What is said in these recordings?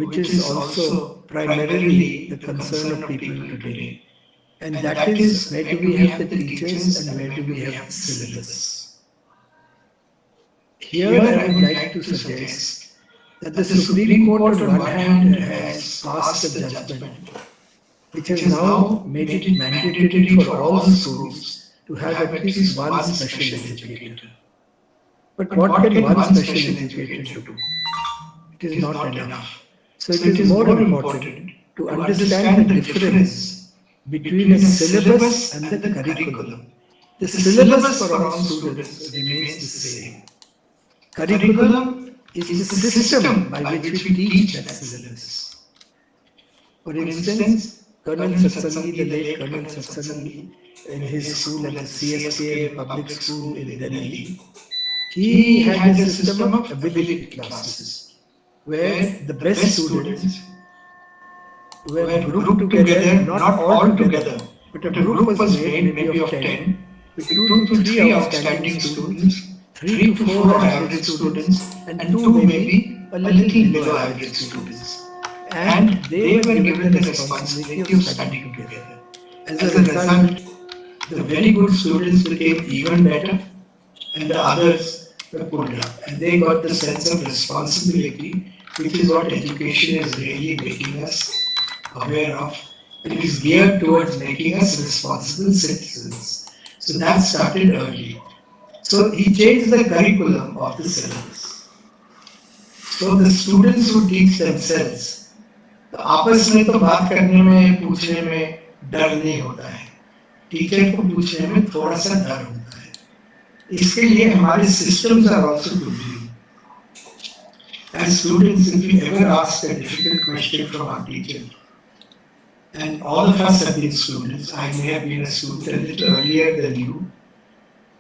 which is also primarily the concern of people today. And that is, where do we have the teachers and where do we have the syllabus? Here I would like to suggest that the Supreme Court on one hand has passed a judgment which has now made it mandatory for all schools to have at least one special educator. But what can one special educator do? It is not enough. So it is more important to understand the difference between a syllabus and the curriculum. The syllabus for all students remains the same. Curriculum is the system by which we teach that syllabus. For instance, Colonel Satsangi, the late Colonel Satsangi, in his school at the CSK public school in Delhi, he had a system of ability classes where the best students were grouped together, not all together, but a group was made maybe of 10, with 2 to 3 outstanding students, 3 to 4 average students, and 2 maybe a little below average students. And they were given the responsibility of studying together. As a result, the very good students became even better, and the others were pulled up. And they got the sense of responsibility, which is what education is really making us aware of. It is geared towards making us responsible citizens. So that started early. So he changed the curriculum of the syllabus. So the students who teach themselves, तो आपस में तो बात करने में पूछने में डर नहीं होता है, टीचर को पूछने में थोड़ा सा डर होता है. इसके लिए हमारे systems are also to blame. As students, if we ever ask a difficult question from our teacher, and all of us have been students, I may have been a student a little earlier than you,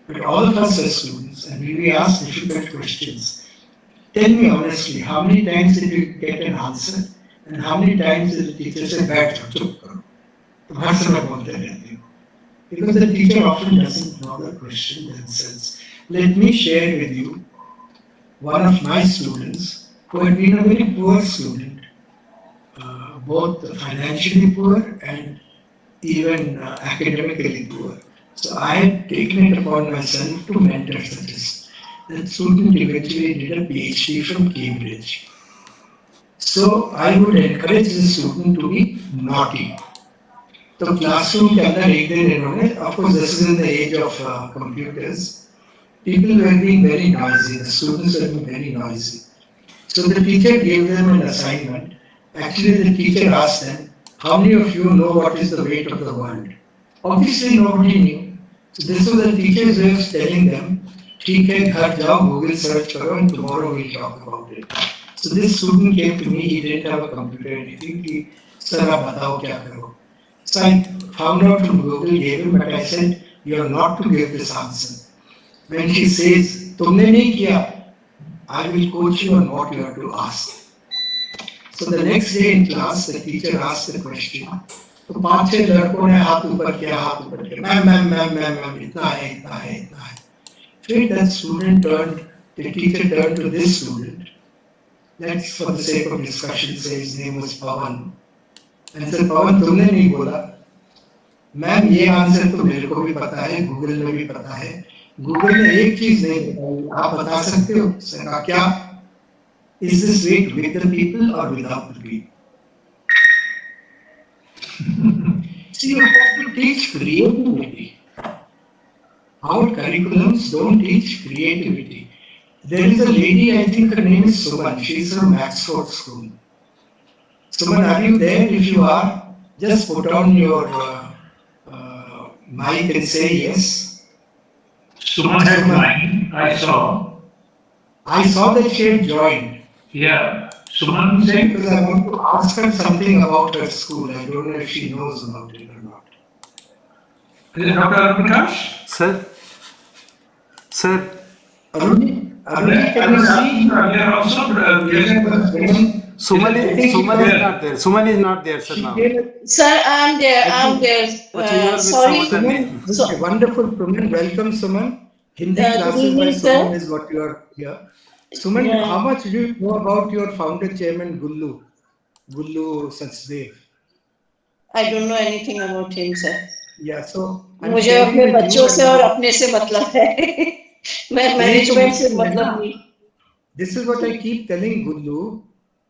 but all of us are students, and when we ask difficult questions, tell me honestly, how many times did you get an answer? And how many times did the teacher say, "Back, chup karo"? तुम्हारे समय बोलते रहते हो. Because the teacher often doesn't know the question themselves. Let me share with you one of my students who had been a very poor student, both financially poor and even academically poor. So I had taken it upon myself to mentor such a that student eventually did a PhD from Cambridge. So I would encourage the student to be naughty. So classroom के अंदर एक दिन इन्होंने, of course this is in the age of computers, people were being very noisy, the students were being very noisy. So the teacher gave them an assignment. Actually the teacher asked them, how many of you know what is the weight of the world? Obviously nobody knew. So this was the teacher's way of telling them, ठीक है घर जाओ Google search करो and tomorrow we'll talk about it. So this student came to me, he didn't have a computer or anything. He said, "Sir, बताओ क्या करो?" So I found out from Google, gave him, but I said, "You are not to give this answer." When she says, "तुमने नहीं किया," I will coach you on what you have to ask. So the next day in class, the teacher asked the question. तो 5-6 लड़कों ने हाथ ऊपर किया, ma'am इतना है. Then that student turned, the teacher turned to this student. Let's, for the sake of discussion, say his name was Pawan. And said, Pawan, तुमने नहीं बोला. मैम ये आंसर तो मेरे को भी पता है, गूगल ने भी पता है. गूगल ने एक चीज नहीं बताई, आप बता सकते हो? सर क्या? Is this weight with the people or without the people? So you have to teach creativity. Our curriculums don't teach creativity. There is a lady, I think her name is Suman. She's from Maxford School. Suman, are you there? If you are, just put on your mic and say yes. Suman had joined, I saw. I saw that she had joined. Yeah, Suman said. Because I want to ask her something about her school. I don't know if she knows about it or not. Is it Dr. Prakash? Sir. Arun, can you see? There also. Suman is not there. Suman is not there, sir. Now. Sir, I'm there. Sorry. Suman, wonderful, Suman. Welcome, Suman. Hindi classes by Suman is what you are here. Suman, how much do you know about your founder chairman Gullu? Gullu Sachdev. I don't know anything about him, sir. Yeah, so I'm मुझे sharing अपने with you बच्चों से and और अपने से मतलब है मैं यही तो मैनेजमेंट से मुश्किल है मतलब ना. नहीं. This is what I keep telling Gullu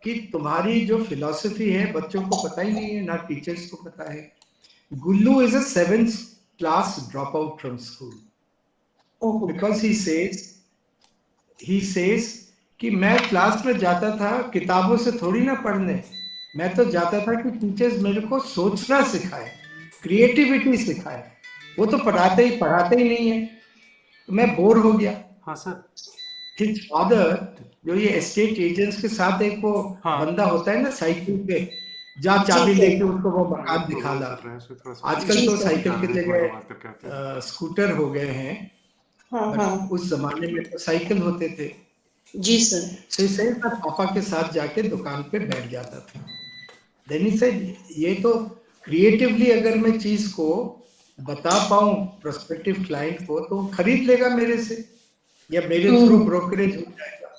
कि तुम्हारी जो फिलॉसफी है बच्चों को पता ही नहीं है, ना टीचर्स को पता है. Gullu is a 7th class dropout from school oh, because he says कि मैं क्लास में जाता था किताबों से थोड़ी ना पढ़ने, मैं तो जाता था कि टीचर्स मेरे को सोचना सिखाए, क्रिएटिविटी सिखाए. वो तो पढ़ाते ही नहीं है, तो मैं बोर हो गया. हाँ सर. His father, जो ये एस्टेट एजेंट्स के साथ एक वो हाँ. बंदा होता है ना साइकिल पे, जा चाबी जी, लेके उसको वो मकान दिखा ला. आजकल जी, तो सर. साइकिल की हाँ, एक जगह बात करके आते हैं. स्कूटर हो गए हैं, हाँ बट हाँ उस जमाने में तो साइकिल होते थे. जी सर. सो इसे मैं पापा के साथ जाके दुकान पे बैठ जाता था. देन ही सेड ये तो क्रिएटिवली अगर मैं चीज को बता पाऊं प्रोस्पेक्टिव क्लाइंट को तो वो खरीद लेगा मेरे से या मेरे थ्रू ब्रोकरेज हो जाएगा.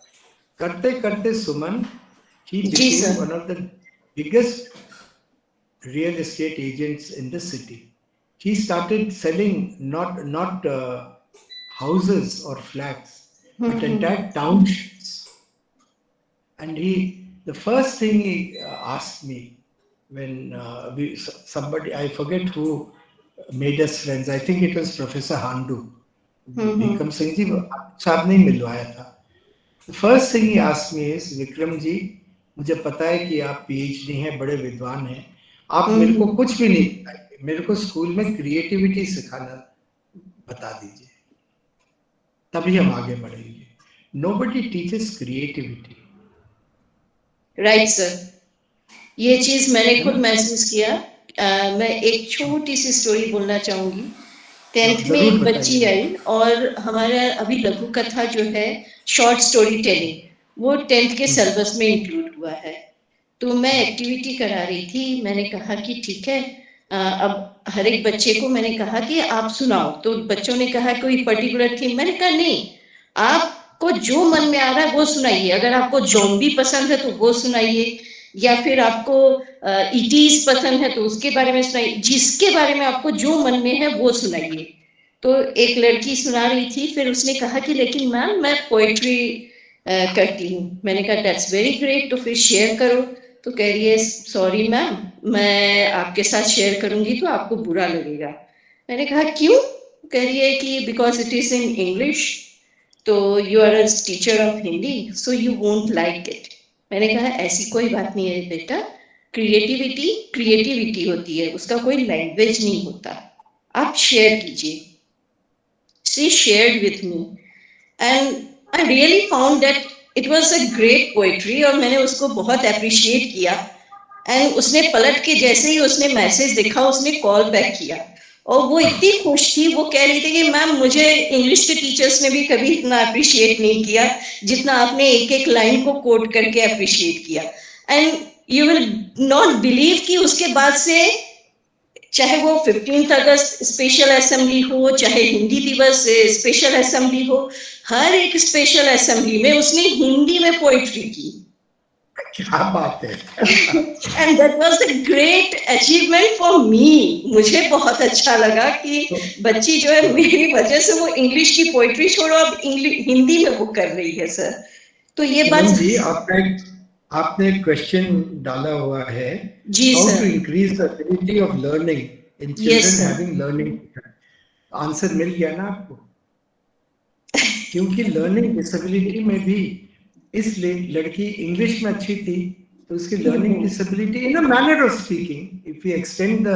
करते करते Suman he ji became sir. one of the biggest real estate agents in the city. He started selling not houses or flats, but entire townships. And the first thing he asked me when somebody, I forget who made us friends. I think it was Professor Handu. Vikram Singh ji साहब ने मिलवाया था. The first thing he asked me is, Vikram ji, मुझे पता है कि आप PhD हैं, बड़े विद्वान हैं, आप मेरे को कुछ भी नहीं बताएंगे, मेरे को स्कूल में क्रिएटिविटी सिखाना बता दीजिए, तभी हम आगे बढ़ेंगे. Nobody teaches creativity. Right sir. ये चीज मैंने खुद महसूस किया. मैं एक छोटी सी स्टोरी बोलना चाहूंगी. 10th में एक बच्ची आई और हमारा अभी लघु कथा जो है शॉर्ट स्टोरी टेलिंग वो 10th के सिलेबस में इंक्लूड हुआ है. तो मैं एक्टिविटी करा रही थी. मैंने कहा कि ठीक है, अब हर एक बच्चे को मैंने कहा कि आप सुनाओ. तो बच्चों ने कहा कोई पर्टिकुलर थीम. मैंने कहा नहीं, आपको जो मन में आ रहा है वो सुनाइए. अगर आपको ज़ॉम्बी पसंद है तो वो सुनाइए, या फिर आपको ईटीज पसंद है तो उसके बारे में सुनाइए. जिसके बारे में आपको जो मन में है वो सुनाइए. तो एक लड़की सुना रही थी. फिर उसने कहा कि लेकिन मैम मैं पोएट्री करती हूँ. मैंने कहा दैट्स वेरी ग्रेट, तो फिर शेयर करो. तो कह रही है सॉरी मैम, मैं आपके साथ शेयर करूंगी तो आपको बुरा लगेगा. मैंने कहा क्यों? कह रही है कि because it is in English, तो you are a teacher of Hindi, so you won't like it. मैंने कहा ऐसी कोई बात नहीं है बेटा, क्रिएटिविटी क्रिएटिविटी होती है, उसका कोई लैंग्वेज नहीं होता. आप शेयर कीजिए. She shared with me and I really found that it was a great poetry और मैंने उसको बहुत अप्रिशिएट किया. एंड उसने पलट के जैसे ही उसने मैसेज देखा उसने कॉल बैक किया और वो इतनी खुश थी. वो कह रही थी कि मैम मुझे इंग्लिश के टीचर्स ने भी कभी इतना अप्रिशिएट नहीं किया जितना आपने एक एक लाइन को कोट करके अप्रिशिएट किया. And you will not believe कि उसके बाद से चाहे वो 15th अगस्त स्पेशल असेंबली हो, चाहे हिंदी दिवस स्पेशल असेंबली हो, हर एक स्पेशल असेंबली में उसने हिंदी में पोएट्री की. क्या बात है. And that was the great achievement for me. मुझे बहुत अच्छा लगा कि बच्ची जो है मेरी वजह से वो इंग्लिश की पोएट्री छोड़ो अब हिंदी में वो कर रही है सर. तो ये बात जी आपने क्वेश्चन डाला हुआ है, जी how sir. To increase the ability of learning in children having learning. Answer मिल गया ना आपको, क्योंकि लर्निंग डिसेबिलिटी में भी इस लड़की इंग्लिश में अच्छी थी तो उसकी learning disability in a manner of speaking, if you extend the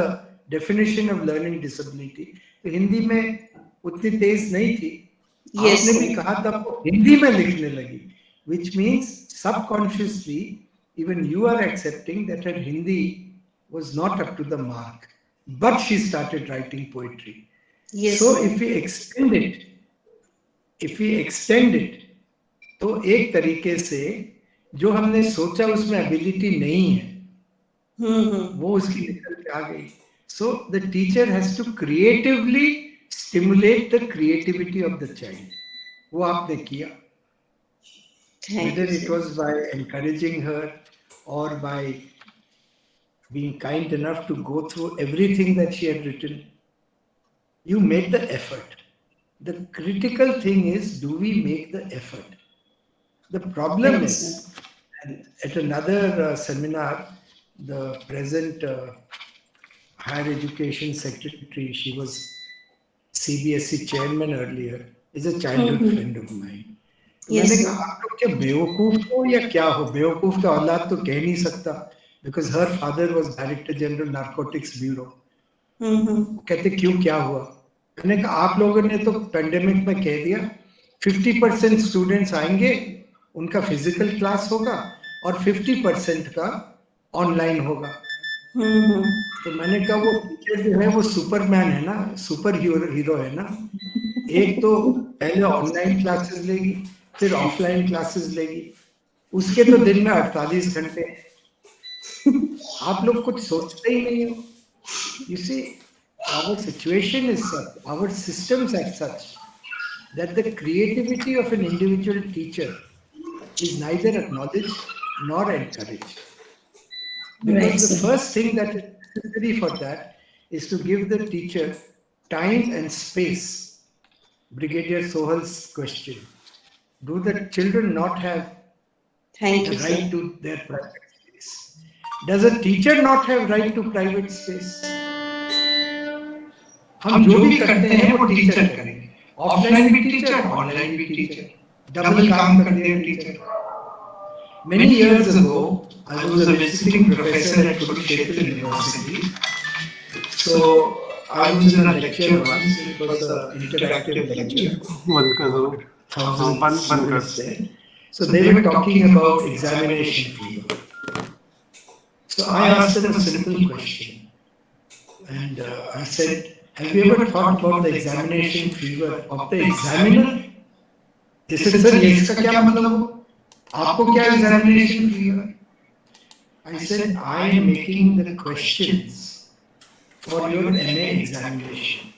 definition of learning disability, तो हिंदी में उतनी तेज नहीं थी. आपने भी कहा तब वो हिंदी में लिखने लगी, which means subconsciously even you are accepting that her Hindi was not up to the mark, but she started writing poetry. Yes, so sir. if we extend it तो एक तरीके से जो हमने सोचा उसमें एबिलिटी नहीं है वो उसकी निकल के आ गई. So the teacher has to creatively stimulate the creativity of the child. वो आपने किया. Whether it was by encouraging her or by being kind enough to go through everything that she had written. You made the effort. The critical thing is, do we make the effort? The problem is, and at another seminar, the present higher education secretary, she was CBSE chairman earlier, is a childhood friend of mine. Yes, मैंने sir. कहा आप लोग क्या बेवकूफ हो या क्या हो? बेवकूफ का औलाद तो कह नहीं सकता, because her father was Director General Narcotics Bureau. कहते क्यों, क्या हुआ? मैंने कहा आप लोगों ने तो पेंडेमिक में कह दिया 50% स्टूडेंट्स आएंगे, उनका फिजिकल क्लास होगा और 50% का ऑनलाइन होगा. तो मैंने कहा वो टीचर जो है वो सुपरमैन है ना, सुपर हीरो है ना. एक तो पहले ऑनलाइन क्लासेस लेगी, फिर ऑफलाइन क्लासेस लेगी, उसके तो दिन में 48 घंटे. आप लोग कुछ सोचते ही नहीं हो. You see, our situation is such, our systems are such that the creativity of an individual teacher is neither acknowledged nor encouraged. Because the first thing that is necessary for that is to give the teacher time and space. Brigadier Sohal's question: do the children not have Thank the you, right sir. to their private space? Does a teacher not have right to private space? हम जो भी करते हैं वो teacher करेंगे. Offline भी teacher, online भी teacher, double काम कर दिया teacher. Many years ago, I was a visiting professor at Kurukshetra University. So I was in a lecture once. It was an interactive lecture. बंद कर दो. Thousands बंद of कर. students there. So they were talking about examination fever. So I asked them a simple question, and I said, "Have you ever thought about the examination fever of the examiner?" They said, "Sir, ये इसका क्या मतलब हो? आपको क्या examination fever?" I said, "I am making the questions for your MA examination.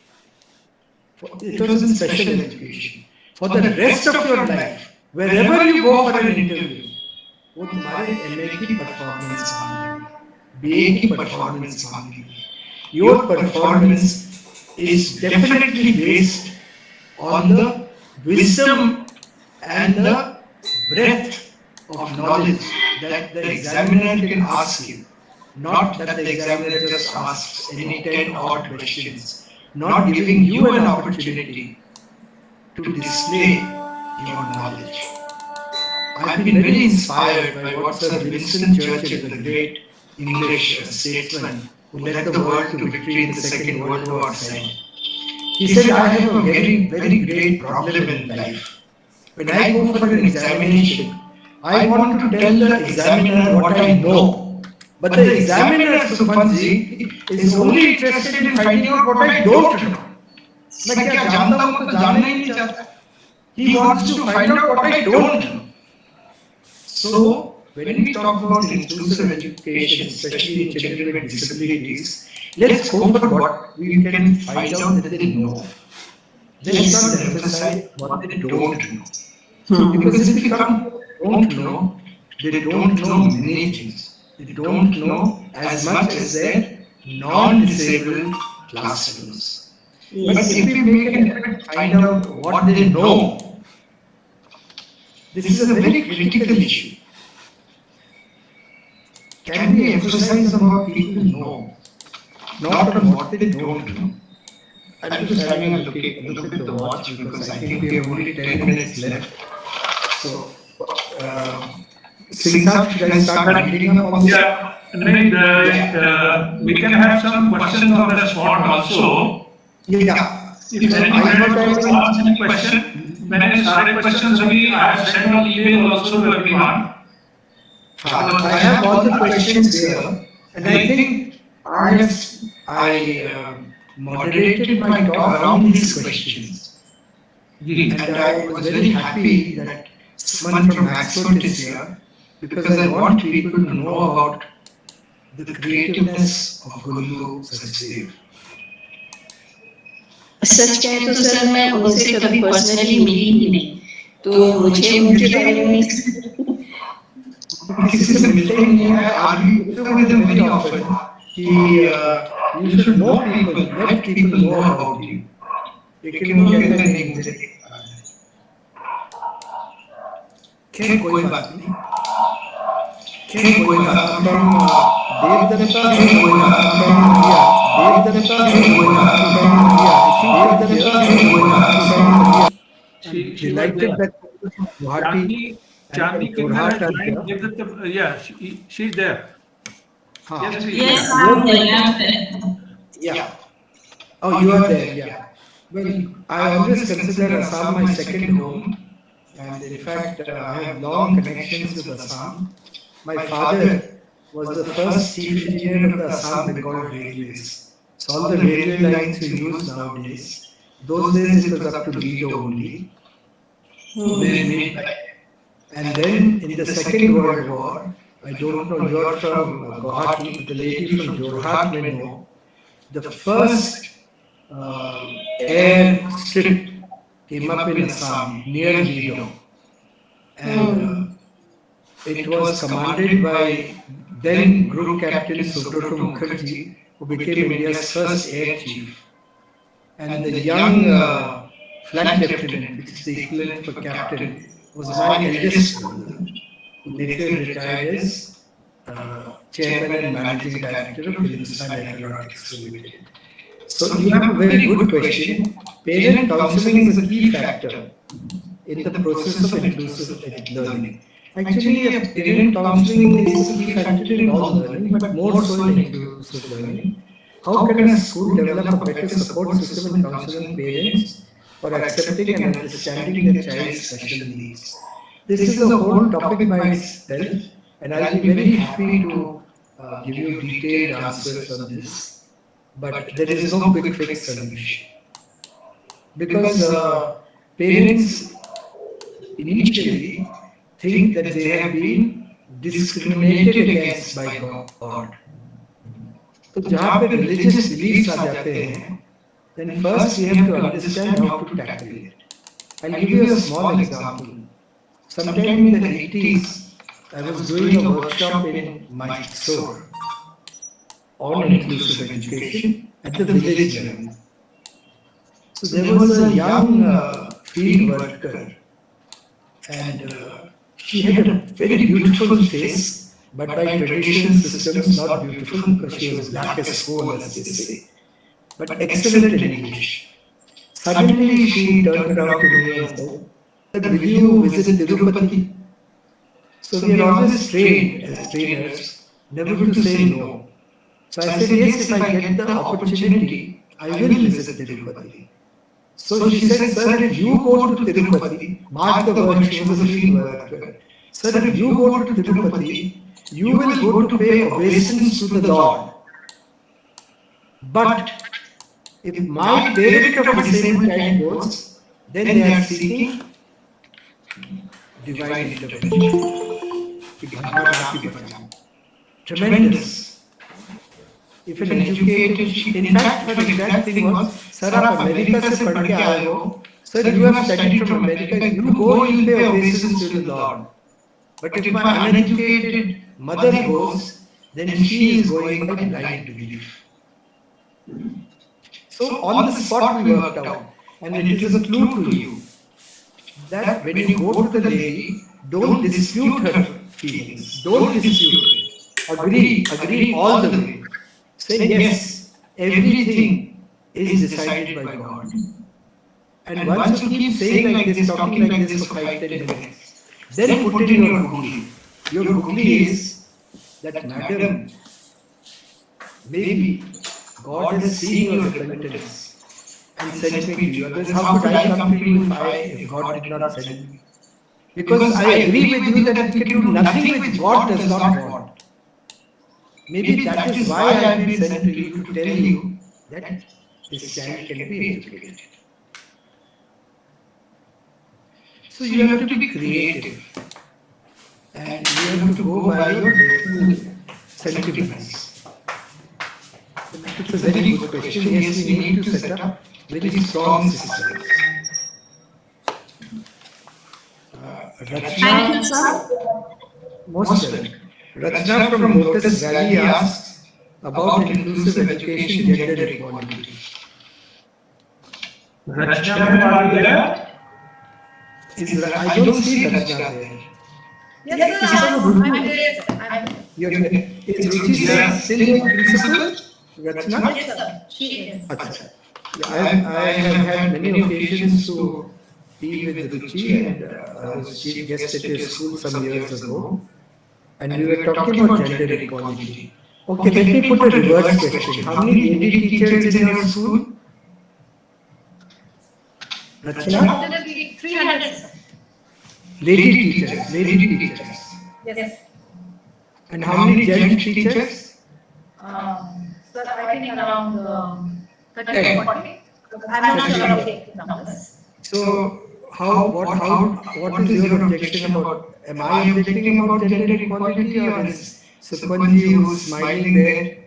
It was in special education. For the rest of your life, wherever you go for an interview, वो तुम्हारे MA की performance मांगेंगे, BA की performance मांगेंगे. Your performance is definitely based on the wisdom and the breadth of knowledge that the examiner can ask you. Not that the examiner just asks any 10 odd questions, not giving you an opportunity to display your knowledge." I've been very inspired by what Sir Winston Churchill, the great English statesman who led the world to victory in the Second World War, said. He said, "I have a very, very great problem in life. When I go for an examination, I want to tell the examiner what I know. But the examiner, Supanji, is only interested in finding out what I don't know. मैं क्या जानता हूँ तो जानना ही नहीं चाहता. He wants to find out what I don't know. So, when we talk about inclusive education, especially in children with disabilities, let's go for what we can find out that they know. Let's not emphasize what they don't know. Because if we come to what they don't know, they don't know many things. They don't know as much as their non-disabled classmates. But if we make an effort to find out what they know, this is a very critical issue. Can we emphasize on what people know, not on what they don't know? I'm just having a look at the watch because I think we have only 10 minutes left. So, Singh Saab, should I start reading up on this? We can have some questions on the spot also. Yeah. If anyone wants to ask any question, मैंने सारे questions अभी I have sent an email also to everyone. I have all the questions here, and I think I moderated my talk around these questions. And I was very happy that someone from Maxford is here, because I want people to know about the creativeness of Guru Sachdev. सच कहे तो sir मैं उनसे कभी personally मिली ही नहीं, तो मुझे उनके बारे में किसी से मिलते ही नहीं है. discuss with him very often. You should know people, let people know about you. लेकिन वो कहते हैं नहीं मुझे नहीं पता है। खैर कोई बात नहीं। खैर कोई बात नहीं। From Devdatta from India. Devdatta from India. Devdatta from She was delighted there. that Guwahati Chandni and Kinnar Jorhat has are joined. there. Give the, yeah, she's there. हाँ. Yes, please. Yes, I'm there. Yeah. Oh, you are there. Yeah. Well, I always consider Assam my second home, and in fact, I have long connections with Assam. My father was the first chief engineer of the Assam Bengal Railways. So all the railway lines we use nowadays, those days it was up to Lido only. were made by him. And then in the Second World War, I don't know, you're from Guwahati, but the lady from Jorhat may know, the first air strip came up in Assam near Lido. And it was commanded by then Group Captain Subroto Mukherjee, who became India's first air chief. And the young flight lieutenant, which is the equivalent for captain, was my eldest brother, who later retired as chairman and managing director of Hindustan Aeronautics Limited. So you have a very good question. Parent counseling is a key factor in the process of inclusive learning. Actually, a parent counseling is a key factor in all learning, but more so in inclusive learning. How can a school develop a better support system in counseling parents for accepting and understanding their child's special needs? This is a whole topic by itself, and I'll be very happy to give you detailed answers on this. But there is no quick fix solution. Because parents initially think that they have been discriminated against by God. तो जहाँ पे religious beliefs आ जाते हैं, then first we have to understand how to tackle it. I'll give you a small example. Sometime in the 80s, I was doing a workshop in Mysore on inclusive education at the village level. So there was a young field worker, and she had a very beautiful face, but by tradition systems not beautiful because she was black as coal, as they say, but excellent in English. Suddenly she turned around to me and said, "Will you visit Tirupati?" So we are always trained as trainers never to say no. So I said, yes, if I get the opportunity, I will visit Tirupati. So she said, sir, if you go to Tirupati, mark the word, she was a field worker. Sir, if you go to Tirupati, you will go to pay obeisance to the Lord. But if my parent of the same child goes, then they are seeking divine intervention. Tremendous. If an educated, in fact, her exact thing was, sir, आप America से पढ़ के आए हो, sir, you have studied from America, you go, you pay obeisance to the Lord. But if my uneducated mother goes, then she is going by blind belief. So on the spot we worked out, and it is a clue to you that when you go to the lady, don't dispute her feelings, don't dispute it. Agree all the way. Say yes, everything is decided by God. And once you keep saying like this, talking like this for 5-10 minutes, then put in your googly. Your googly is that, madam, maybe God has seen your repentance and sent me to you. Otherwise, how could I come to you if God did not send me? Because I agree with you that we can do nothing which God does not want. Maybe that is why I have been sent to you to tell you that this child can be educated. So you have to be creative, and you have to go by your local sentiments. It's a very good question. Yes, we need to set up very strong systems. Thank you, sir. Most welcome. Rachna from Lotus Valley asks about inclusive education, gender equality. Rachna, are you there? I don't see Rachna there. Yes, sir, I'm there, sir. I'm there. Is Ruchi still your principal? Rachna? Yes, sir, she is. Acha. I have had many occasions to be with Ruchi, and I was chief guest at your school some years ago, and we were talking about gender equality. Okay, let me put a reverse question. How many lady teachers in your school? Rachna? 300, sir. Lady teachers. Yes. And how many gent teachers? Sir, I think around 30 or 40. I'm not sure of the exact numbers. So, what is your objection about? Am I objecting about gender equality, or is Sukhmanji, who's smiling there,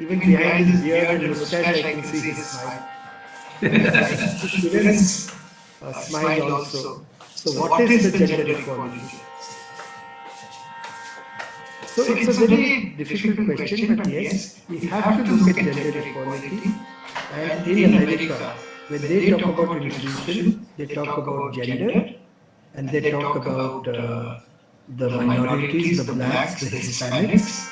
even behind his beard and mustache, I can see his smile. Students smile also. So, what is the gender equality? So, it's a very difficult question, but yes, we have to look at gender equality. And in America, when they talk about inclusion, they talk about gender, and they talk about the minorities, the blacks, the Hispanics.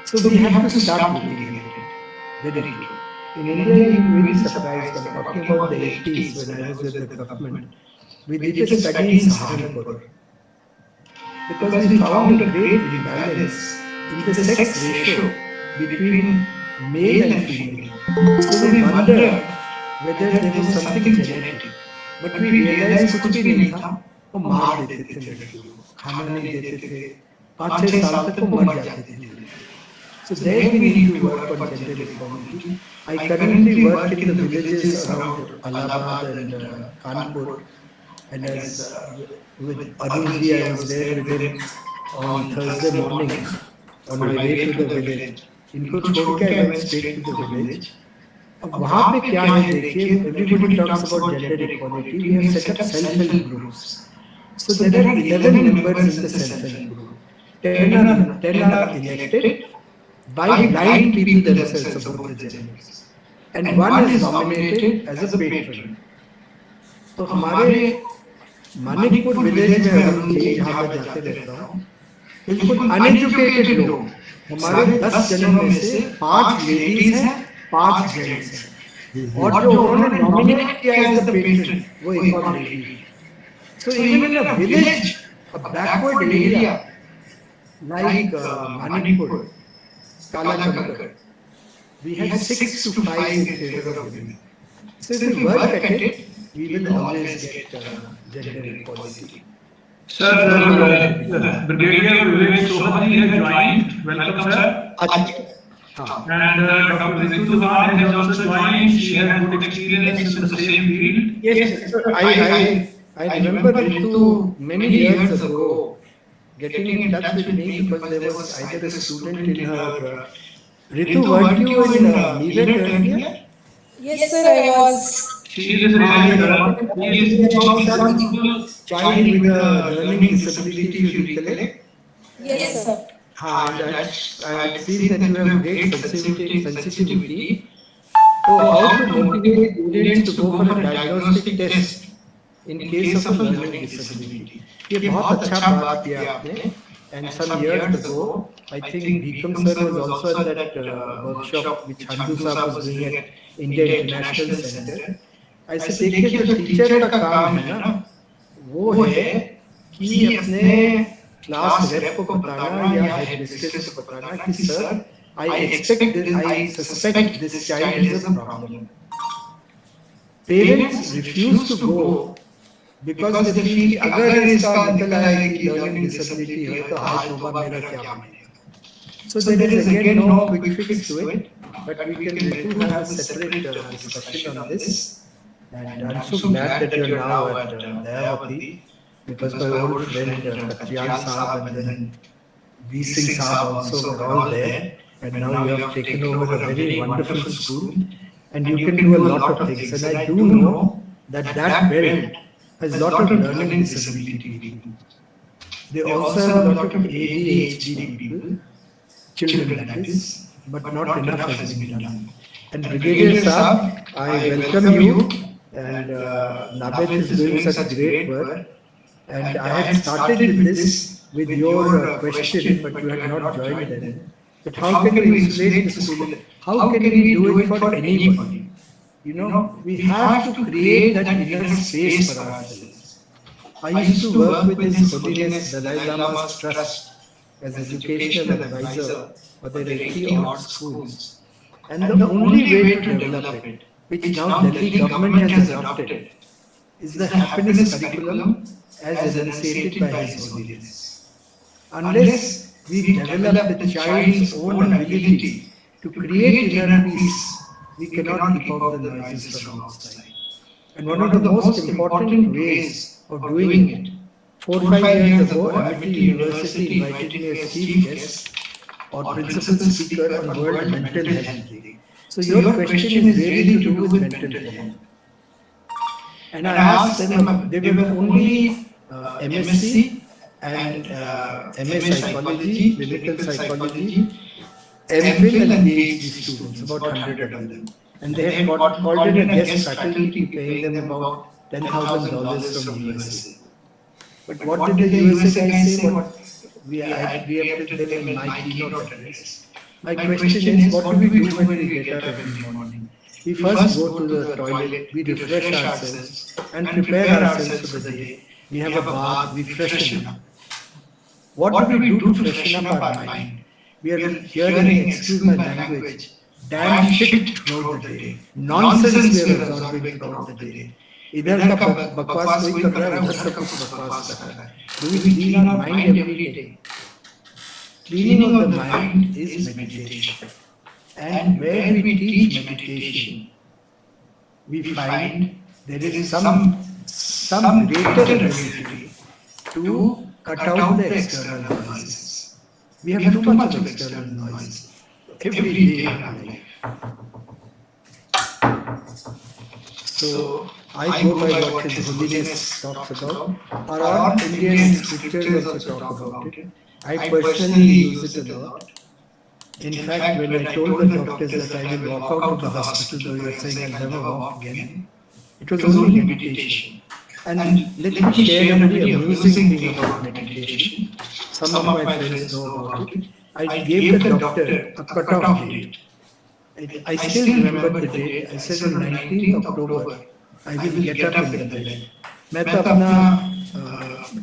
So we have to start looking at it. Very true. In India, you're really surprised. I'm talking about the 80s when I was with the government. We did a study in Saharanpur because we found a great imbalance in the sex ratio between male and female. So we wondered whether there was something genetic. But we realized कुछ भी नहीं था. वो मार देते थे लड़कियों को, खाना नहीं देते थे, 5-6 साल तक वो मर जाते थे. So there we need to work on gender equality. I currently work in the villages around Allahabad and Kanpur, and as with Arunji, I was there with him on Thursday morning on my way to the village. इनको छोड़ के I went straight to the village. अब वहाँ पे क्या है देखिए, everybody talks about gender equality. We have set up self-help groups. So there are 11 members in the self-help group. 10 are elected by blind people themselves about the genders, and one is nominated as a patron. तो हमारे Manikpur village में हम जहाँ मैं जाते रहता हूँ, बिल्कुल अनएजुकेटेड लोग, हमारे 10 जनों में से 5 लेडीज हैं, 5 जेंट्स हैं, और जो उन्होंने नॉमिनेट किया एज द पेट्रन वो एक और लेडी है. So even in a village, a backward area like Manipur, Kalakamkar, we had 6 to 5 in favor of women. So if we work at it, we will always get gender equality. Sir, Brigadier Vivek Sohani has joined. Welcome, sir. And Dr. Ritu Devan has also joined. She has good experience in the same field. Yes, sir. I remember Ritu many years ago getting in touch with me because there was either a student in her. Ritu, weren't you in Neevet earlier? Yes, sir, I was. She is a child with a learning disability, if you recollect. Yes, sir. And I had seen that you have great sensitivity. So how to motivate students to go for a diagnostic test in case of a learning disability? ये बहुत अच्छा बात किया आपने. And some years ago, I think Vikram sir was also at that workshop which Handu sahab was doing at India International Center. I said, देखिए जो teacher का काम है ना, वो है कि अपने क्लास रेप को बताना या हेड मिस्ट्रेस को बताना कि sir, I suspect this child is a problem. Parents refuse to go because they feel कि अगर इसका निकल आए कि learning disability है तो हाय तौबा मेरा क्या बनेगा. So there is again no quick fix to it, but we can have a separate discussion on this. And I'm so glad that you're now at Dayavati, because my old friend Katriyan Saab and then V Singh Saab also were all there, and now you have taken over a very wonderful school, and you can do a lot of things. And I do know that belt has a lot of learning disability people. They also have a lot of ADHD people, children that is, but not enough has been done. And Brigadier Saab, I welcome you, and Nabet is doing such great work. And I had started with this with your question, but you had not joined then. That how can we insulate the school? How can we do it for anybody? You know, we have to create that inner space for ourselves. I used to work with His Holiness Dalai Lama's trust as educational advisor for their 80 odd schools. And the only way to develop it, which now Delhi government has adopted, is the happiness curriculum as enunciated by His Holiness. Unless we develop the child's own ability to create inner peace, we cannot keep out the noises from outside. And one of the most important ways of doing it, 4 or 5 years ago, Amity University invited me as chief guest or principal speaker on World Mental Health Day. So your question is really to do with mental health. And I asked them, they were only MSc and MA Psychology, Clinical Psychology, MPhil and PhD students, about 100 of them. And they had called in a guest faculty paying them about $10,000 from USA. But what did the USA guys say? We have to them in my keynote address. My question is, what do we do when we get up every morning? We first go to the toilet, we refresh ourselves and prepare ourselves for the day. We have a bath, we freshen up. What do we do to freshen up our mind? We are hearing, excuse my language, damn shit throughout the day. Nonsense we are absorbing throughout the day. इधर का बकवास कोई कर रहा है, उधर का कुछ बकवास कर रहा है. Do we clean our mind every day? Cleaning of the mind is meditation. And where we teach meditation, we find there is some greater ability to cut out the external noises. We have too much of external noise every day in our life. So I go by what His Holiness talks about, or our Indian scriptures also talk about it. I personally use it a lot. In fact, when I told the doctors that I will walk out of the hospital, though you are saying I'll never walk again, it was only meditation. And let me share a very amusing thing about meditation. Some of my friends know about it. I gave the doctor a cut-off date. I still remember the date. I said on 19th October, I will get up in the bed. मैं तो अपना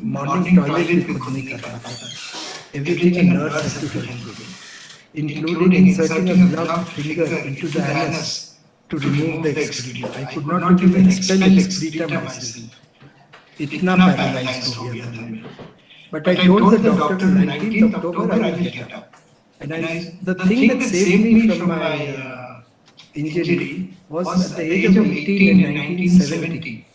morning toilet भी खुद नहीं कर पाता था. Everything a nurse has to help me, including inserting a gloved finger into the anus to remove the excreta. I could not even expel excreta myself. इतना paralyzed हो गया था मैं. But I told the doctor on 19th October I will get up. And the thing that saved me from my injury was at the age of 18 in 1970,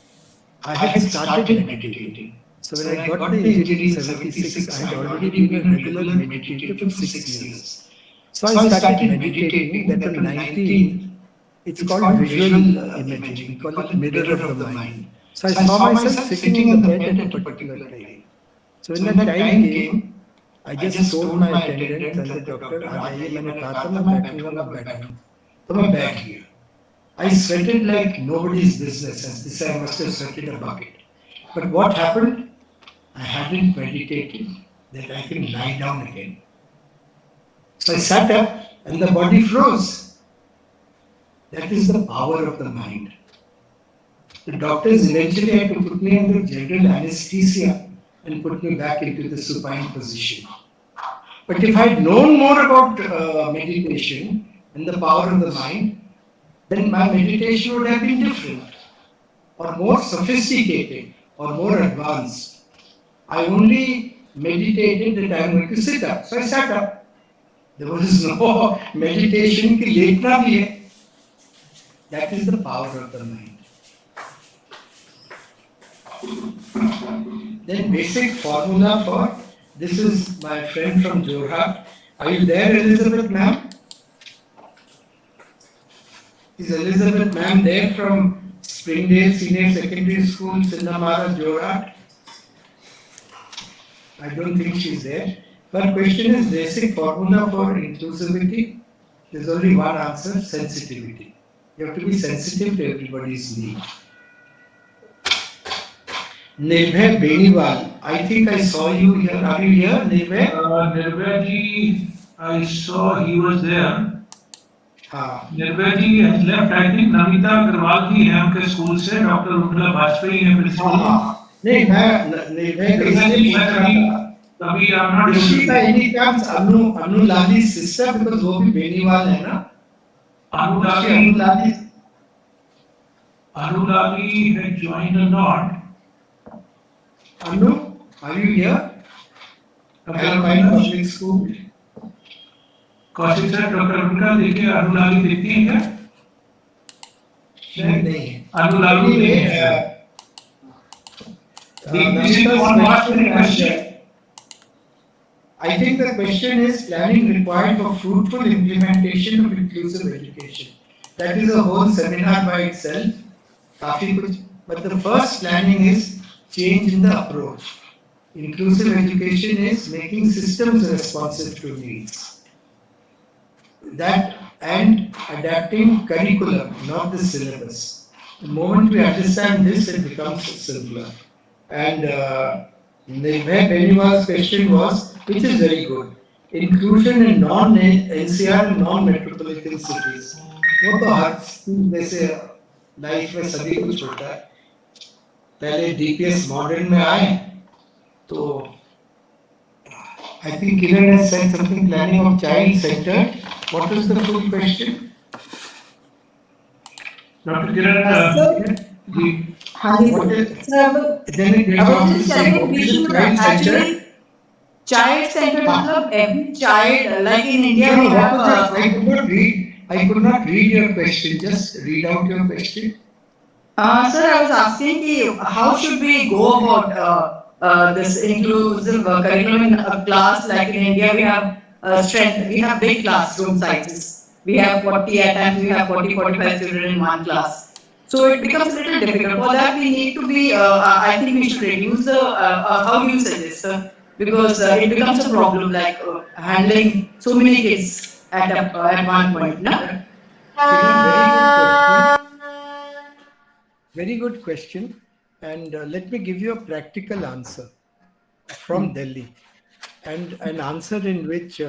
I had started meditating. So when I got the injury in 76, I had already been a regular meditator for 6 years. So I started meditating. That on 19, it's called visual imaging. We call it mirror of the mind. So I saw myself sitting in the bed at a particular time. So when that time came, I just told my attendant and the doctor, "आइए मैंने कहा था मैं बैठूंगा मैं बैठूंगा." तो मैं बैठ गया. I sweated like nobody's business, as this I must have sweated a bucket. But what happened? I hadn't meditated that I can lie down again. So I sat up and the body froze. That is the power of the mind. The doctors eventually had to put me under general anesthesia and put me back into the supine position. But if I had known more about meditation and the power of the mind, then my meditation would have been different, or more sophisticated, or more advanced. I only meditated that I am going to sit up. So I sat up. There was no meditation ki letna bhi hai. That is the power of the mind. Then basic formula for, this is my friend from Jorhat. Are you there, Elizabeth ma'am? Is Elizabeth ma'am there from Springdale Senior Secondary School, Sinnamara, Jorhat? I don't think she's there. But question is basic formula for inclusivity. There's only one answer: sensitivity. You have to be sensitive to everybody's need. Nirbhay Beniwal, I think I saw you here. Are you here, Nirbhay? Nirbhay ji, I saw he was there. हाँ. Nirbhay ji has left. I think Namita Agarwal ji है उनके school से. Doctor Urmila Vajpayee है principal. नहीं, मैं निर्भय का इसलिए पूछ रहा था. तभी I'm not Is she able by any chance Anu Lali's sister? Because वो भी बेनीवाल है ना? Anu Anu Lali. Anu Lali had joined or not? Anu, are you here? Alpine Public School. Kaushik sir, doctor उनका देखिए अनु लाली दिखती है क्या? नहीं. अनु लाली नहीं है. This is one last question. I think the question is planning required for fruitful implementation of inclusive education. That is a whole seminar by itself. काफी कुछ. But the first planning is change in the approach. Inclusive education is making systems responsive to needs. That and adapting curriculum, not the syllabus. The moment we understand this, it becomes simpler. And Nirbhay Beniwal's question was, which is very good, inclusion in non-NCR and non-metropolitan cities. वो तो हर वैसे life में सभी कुछ होता है. पहले DPS modern में आए तो I think Kiran has said something planning of child centered. What is the full question? Dr. Kiran, What is, then it I was just telling becomes we should child centered. actually child-centered मतलब every child, like in India No, we what have was that? I could not read your question. Just read out your question. Sir, I was asking ki, how should we go about this inclusive curriculum in a class like in India we have strength, we have big classroom sizes. We have 40 at times, we have 40, 45 children in one class. So it becomes a little difficult. For that we need to be, I think we should reduce the, how do you suggest, sir? Because it becomes a problem like handling so many kids at one point. No? Very good question. And let me give you a practical answer from Delhi. And an answer in which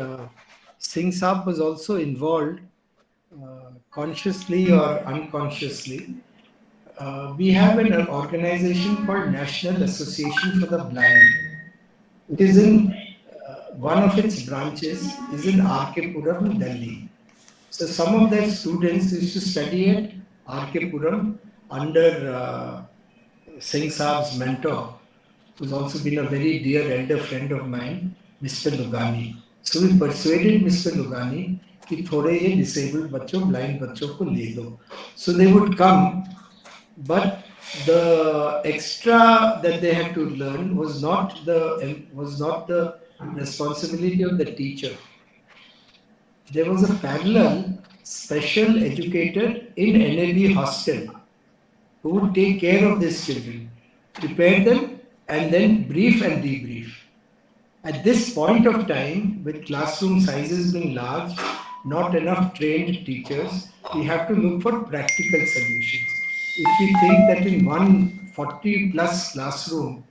Singh Saab was also involved, consciously or unconsciously. We have an organization called National Association for the Blind. It is in one of its branches is in R.K. Puram, Delhi. So some of their students used to study at R.K. Puram under Singh Saab's mentor, who's also been a very dear elder friend of mine, Mr. Lugani. So we persuaded Mr. Lugani कि थोड़े ये disabled बच्चों, blind बच्चों को ले दो. So they would come, but the extra that they had to learn was not the responsibility of the teacher. There was a parallel special educator in NAB hostel who would take care of these children, prepare them, and then brief and debrief. At this point of time, with classroom sizes being large, not enough trained teachers, we have to look for practical solutions. If we think that in 140 plus classroom,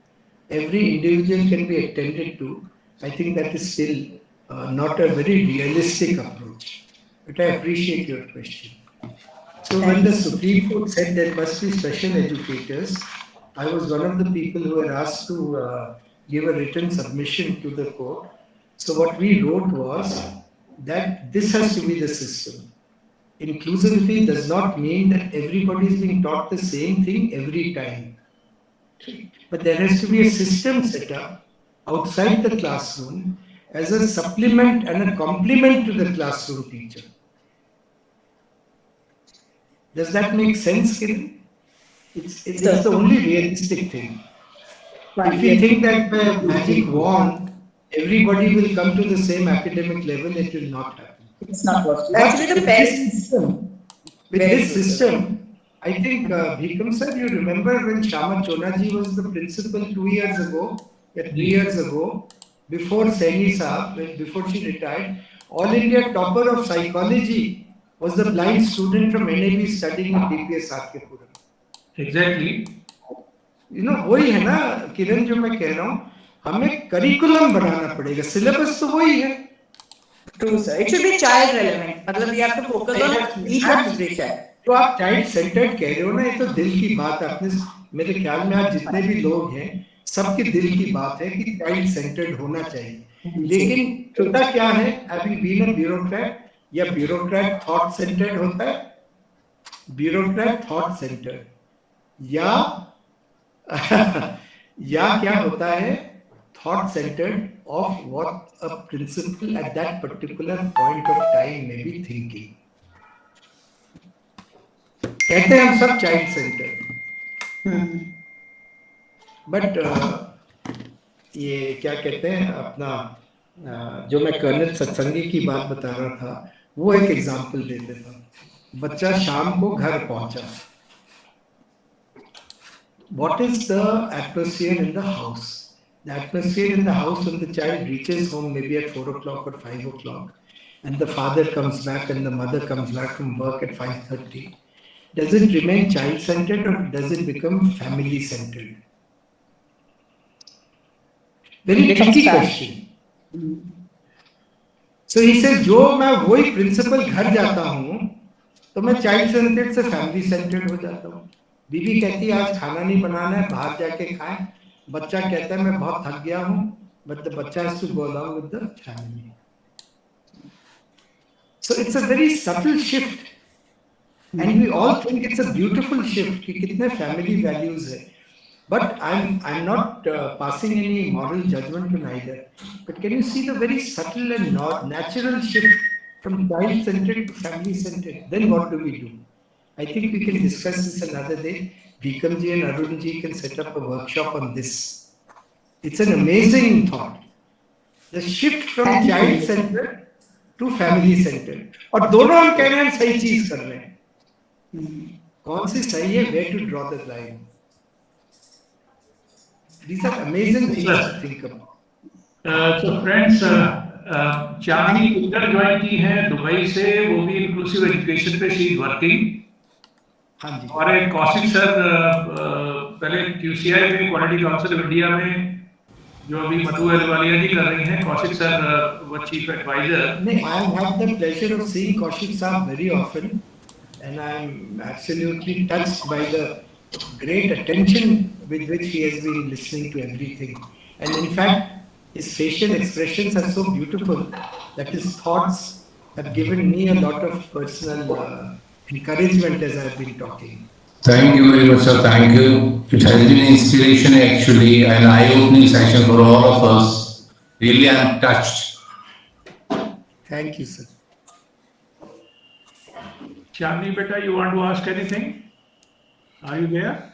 every individual can be attended to, I think that is still not a very realistic approach. But I appreciate your question. So when the Supreme Court said there must be special educators, I was one of the people who were asked to give a written submission to the court. So what we wrote was that this has to be the system. Inclusivity does not mean that everybody is being taught the same thing every time. But there has to be a system set up outside the classroom as a supplement and a complement to the classroom teacher. Does that make sense, Kiran? It's the only realistic thing. If we think that by magic wand, everybody will come to the same academic level, it will not happen. It's not possible. Actually, the best with this system, I think, Vikram sir, you remember when Shama Chonaji was the principal 2 years ago, that 3 years ago, before Saini Saab, before she retired, All India topper of psychology was the blind student from NAB studying at DPS Sarkepuram. Exactly. वही है ना किरण, जो मैं कह रहा हूँ, हमें curriculum बनाना पड़ेगा, सिलेबस तो वही है. True, sir. It should be child relevant. मतलब we have to focus on each and every child. तो आप चाइल्ड सेंटर्ड कह रहे हो ना, ये तो दिल की बात. आपने, मेरे ख्याल में आज जितने भी लोग हैं, सबके दिल की बात है कि चाइल्ड सेंटर्ड होना चाहिए. लेकिन होता क्या है, हैविंग बीन अ ब्यूरोक्रेट, या ब्यूरोक्रेट थॉट सेंटर्ड होता है, ब्यूरोक्रेट थॉट सेंटर्ड, या या क्या होता है, thought centered of what a principal at that particular point of time may be thinking. कहते हैं हम सब child centered, but ये क्या कहते हैं अपना, जो मैं कर्नल सत्संगी की बात बता रहा था, वो एक एग्जाम्पल दे देता हूँ. बच्चा शाम को घर पहुंचा. What is the atmosphere in the house? The atmosphere in the house when the child reaches home maybe at 4 o'clock or 5 o'clock, and the father comes back and the mother comes back from work at 5:30, does it remain child-centered or does it become family-centered? Very tricky question. So he says, जो मैं वही principal घर जाता हूँ, तो मैं child-centered से family-centered हो जाता हूँ. बीवी कहती है आज खाना नहीं बनाना है, बाहर जाके खाएं. बच्चा कहता है मैं बहुत थक गया हूँ, but the बच्चा has to go along with the family. So it's a very subtle shift, and we all think it's a beautiful shift कि कितने family values है. But I'm not passing any moral judgment to neither. But can you see the very subtle and natural shift from child-centered to family-centered? Then what do we do? I think we can discuss this another day. Vikram ji and Arun ji can set up a workshop on this. It's an amazing thought. The shift from child-centered to family-centered. और दोनों हम कह रहे हैं सही चीज कर रहे हैं. कौन सी सही है? Where to draw the line? These are amazing things to think about. So friends, Chandni उत्तर ज्वाइन की है दुबई से, वो भी इंक्लूसिव एजुकेशन पे शी इज वर्किंग. हाँ जी. और एक कौशिक सर पहले QCI में क्वालिटी काउंसिल ऑफ इंडिया में जो अभी मधु अहलुवालिया जी कर रही हैं, कौशिक सर वो chief adviser. I have had the pleasure of seeing Kaushik Saab very often, and I am absolutely touched by the great attention with which he has been listening to everything. And in fact, his facial expressions are so beautiful that his thoughts have given me a lot of personal encouragement as I have been talking. Thank you very much, sir. Thank you. It has been an inspiration actually, an eye-opening session for all of us. Really, I am touched. Thank you, sir. Chandni beta, you want to ask anything? Are you there?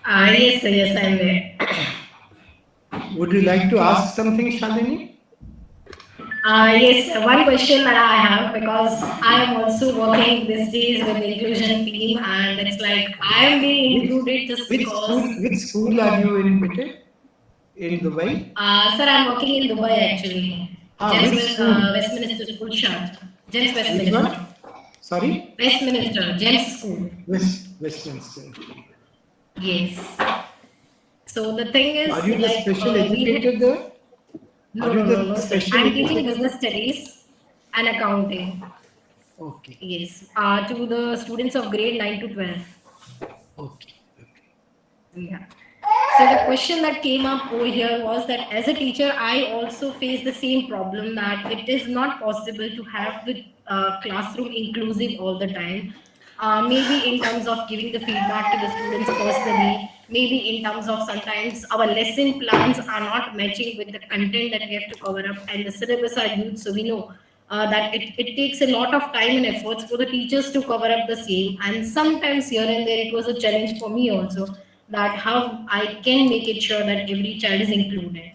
Yes, sir, yes, I'm there. Would you like to ask something, Shalini? Yes, sir. One question that I have, because I am also working these days with the inclusion team, and it's like I am being included just because. Which school are you in, Bete? In Dubai? Sir, I'm working in Dubai actually. Which school? Westminster School, Shant. Gents Which Westminster. one? Sorry? Westminster, Gents School. Westminster. Yes. So the thing is, Are you the like, special educator there? No, Are you no, the no, sir. special I'm teaching educator? business studies and accounting. Okay. Yes, to the students of grade 9 to 12. Okay. Yeah. So the question that came up over here was that as a teacher, I also face the same problem that it is not possible to have the classroom inclusive all the time. Maybe in terms of giving the feedback to the students personally, maybe in terms of sometimes our lesson plans are not matching with the content that we have to cover up, and the syllabus are huge, so we know that it takes a lot of time and efforts for the teachers to cover up the same, and sometimes here and there it was a challenge for me also, that how I can make it sure that every child is included.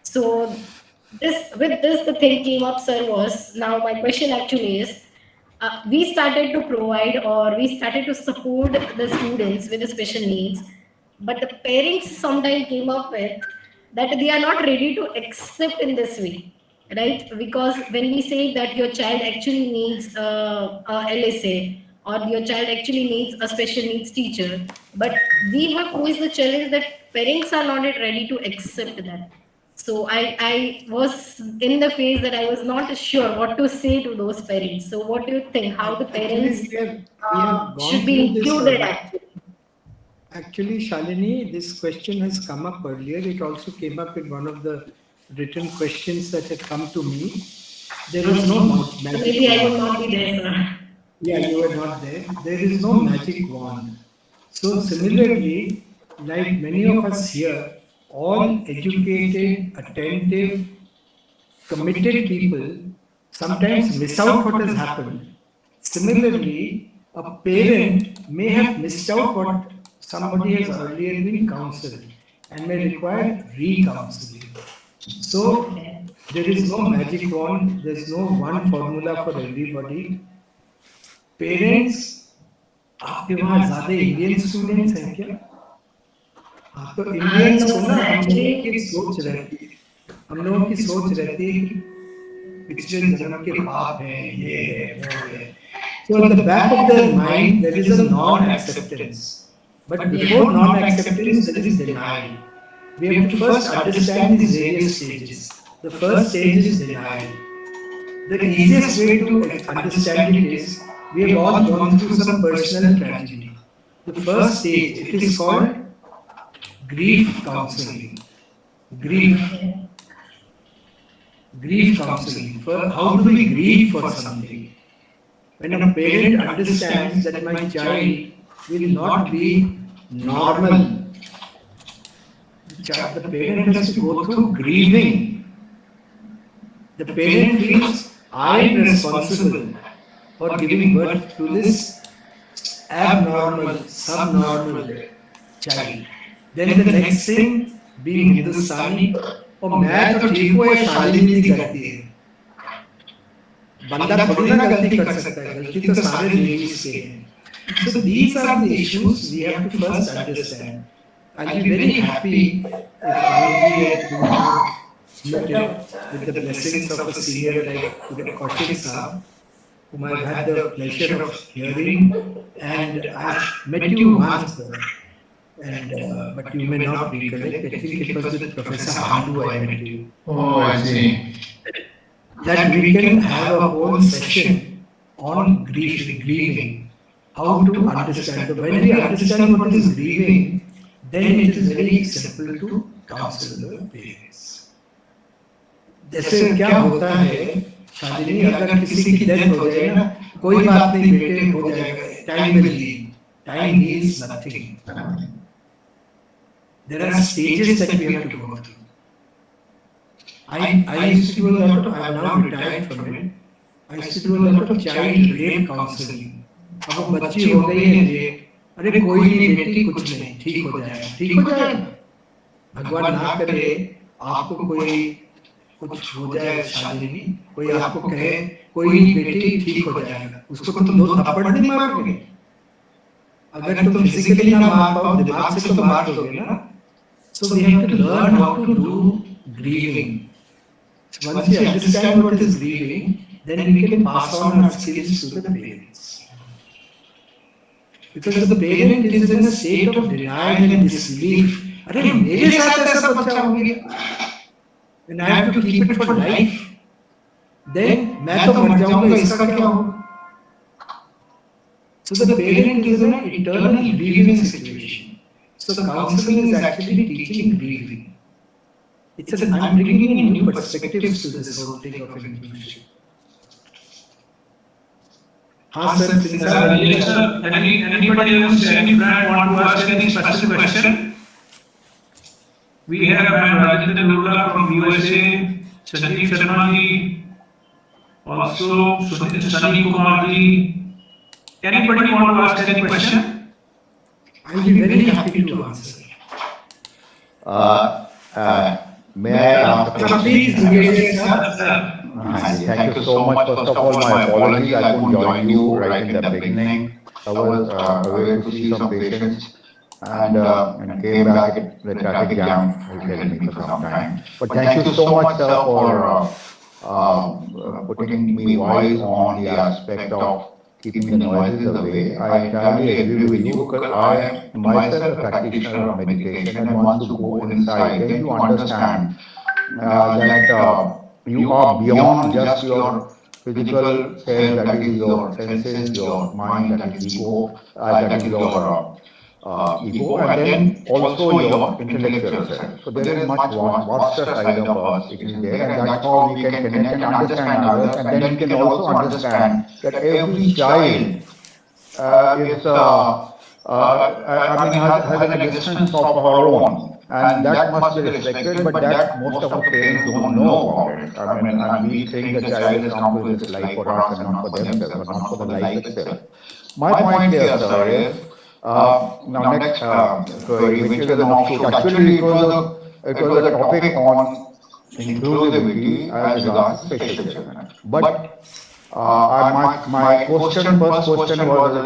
So with this the thing came up, sir, was now my question actually is, we started to provide or we started to support the students with the special needs, but the parents sometimes came up with that they are not ready to accept in this way, right? Because when we say that your child actually needs a LSA, or your child actually needs a special needs teacher, but we have posed the challenge that parents are not yet ready to accept that. So I was in the phase that I was not sure what to say to those parents. So what do you think? How the Actually, parents we have should gone be through this included earlier. actually? Actually, Shalini, this question has come up earlier. It also came up in one of the written questions that had come to me. There is no So magic maybe I would wand. not be there, sir. Yeah, you were not there. There is no magic wand. So similarly, like many of us here, all educated, attentive, committed people sometimes miss out what has happened. Similarly, a parent may have missed out what somebody has earlier been counseled and may require re-counseling. So there is no magic wand, there's no one formula for everybody. Parents आपके वहाँ ज्यादा Indian students हैं क्या? हाँ, तो Indians को ना हम लोगों की एक सोच रहती है, हम लोगों की सोच रहती है कि पिछले जन्म के पाप हैं, ये है, वो है. So at the back of their mind there is a non-acceptance. But before non-acceptance there is denial. We have to first understand these various stages. The first stage is denial. The easiest way to understand it is we have all gone through some personal tragedy. The first stage, it is called grief counseling. Grief counseling. How do we grieve for something? When a parent understands that my child will not be normal, the parent has to go through grieving. The parent feels I am responsible for giving birth to this abnormal, subnormal child. Then the next thing, being Hindustani, और मैं तो ठीक हूँ ये शालिनी नहीं करती है. बंदा थोड़ी ना गलती कर सकता है, गलती तो सारे लेडीज के हैं. So these are the issues we have to first understand. I'll be very happy if Anuji with the blessings of a senior like Kaushik Saab, whom I've had the pleasure of hearing, and I've met you once, and but you may not recollect. I think it was with Professor Handu I met you. Oh, I see. That we can have a whole session on grieving, how to understand. When we understand what is grieving, then it is very simple to counsel the parents. जैसे क्या होता है शालिनी, अगर किसी की death हो जाए ना, कोई बात नहीं बेटे, हो जाएगा, time will heal. Time heals nothing. There are stages that we have to go through. I used to do a lot of, I have now retired from it. I used to do a lot of child rape counseling. अब वो बच्ची हो गई है rape, अरे कोई नहीं बेटी, कुछ नहीं, ठीक हो जाएगा, ठीक हो जाएगा. भगवान ना करे आपको कोई कुछ हो जाए शालिनी, कोई आपको कहे कोई नहीं बेटी ठीक हो जाएगा, उसको तुम 2 थप्पड़ नहीं मारोगे. अगर तुम फिजिकली ना मार पाओ, दिमाग से तो मार दोगे ना. So we have to learn how to do grieving. So once we understand what is grieving, then we can pass on our skills to the parents. Because the parent is in a state of denial and disbelief. अरे मेरे साथ ऐसा बच्चा हो गया, and I have to keep it for life. Then मैं तो मर जाऊंगा, इसका क्या होगा? So the parent is in an eternal grieving situation. So counseling is actually teaching grieving. I'm bringing in new perspectives to this whole thing of inclusion. हाँ sir, yes sir. Anybody else, any friend want to ask any specific question? We have Rajendra Gurla from USA, Sandeep Sharma ji, also Sunny Kumar ji. Anybody want to ask any question? I'll be very happy to answer. May I ask a question? Thank you so much. First of all, my apologies. I couldn't join you right in the beginning. I was away to see some patients. and came back at the traffic jam. He held me for some time. But thank you so much, sir, for putting me wise on the aspect of keeping the noises away. I entirely agree with you because I am myself a practitioner of meditation, and once you go inside, then you understand that you are beyond just your physical self, that is your senses, your mind, that is ego, that is your ego, and then also your intellectual self. So there is much vaster side of us which is there, and that's how we can connect and understand others, and then we can also understand that every child is, has an existence of our own, and that must be respected, but that most of our parents don't know about it. And we think the child has come to this life for us and not for themselves, or not for the life itself. My point here, sir, is now next query, which is an offshoot. Actually, it was a topic on inclusivity as regards special children, but my first question was a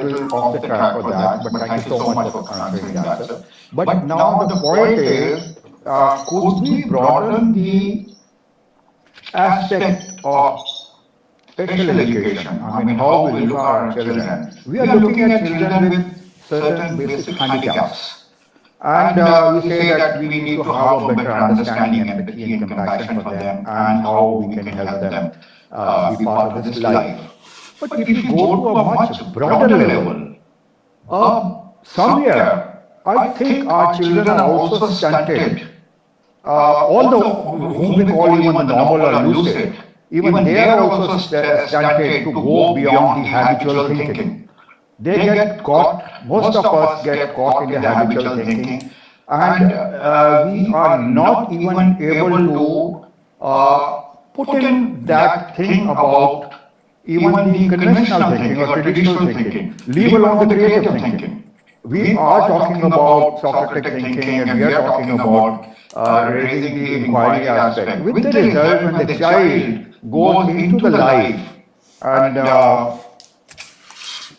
little off the track for that, but thank you so much for answering that, sir. But now the point is, could we broaden the aspect of special education? I mean, how we look at our children. We are looking at children with certain basic handicaps. And you say that we need to have a better understanding, empathy, and compassion for them, and how we can help them be part of this life. But if you go to a much broader level, somewhere, I think our children are also stunted. Although whom we call even the normal or lucid, even they are also stunted to go beyond the habitual thinking. They get caught, most of us get caught in the habitual thinking, and we are not even able to put in that thing about even the conventional thinking or traditional thinking, leave alone the creative thinking. We are talking about Socratic thinking, and we are talking about raising the inquiry aspect, with the result when the child goes into the life and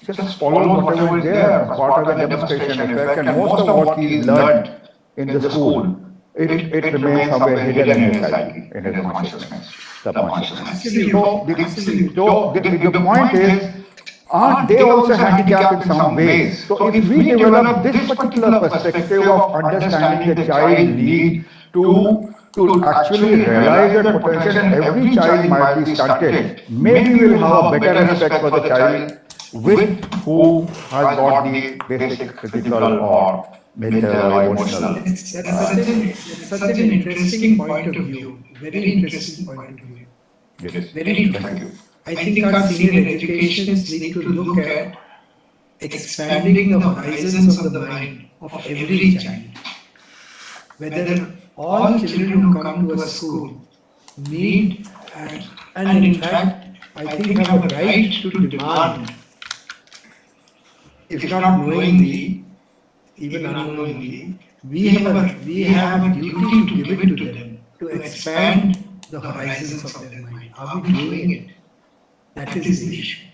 just follow whatever is there as part of the demonstration effect, and most of what he learned in the school, it remains somewhere hidden in his psyche, in his consciousness, subconsciousness. So the point is, aren't they also handicapped in some ways? So if we develop this particular perspective of understanding the child need to actually realize their potential, and every child might be stunted, maybe we'll have a better respect for the child with who has got the basic physical or mental or emotional. That's such an interesting point of view. Very interesting point of view. Yes. Very true. Thank you. I think our senior educations need to look at expanding the horizons of the mind of every child. Whether all children who come to a school need and in fact, I think have a right to demand, if not knowingly, even unknowingly, we have a duty to give it to them, to expand the horizons of their mind. Are we doing it? That is the issue.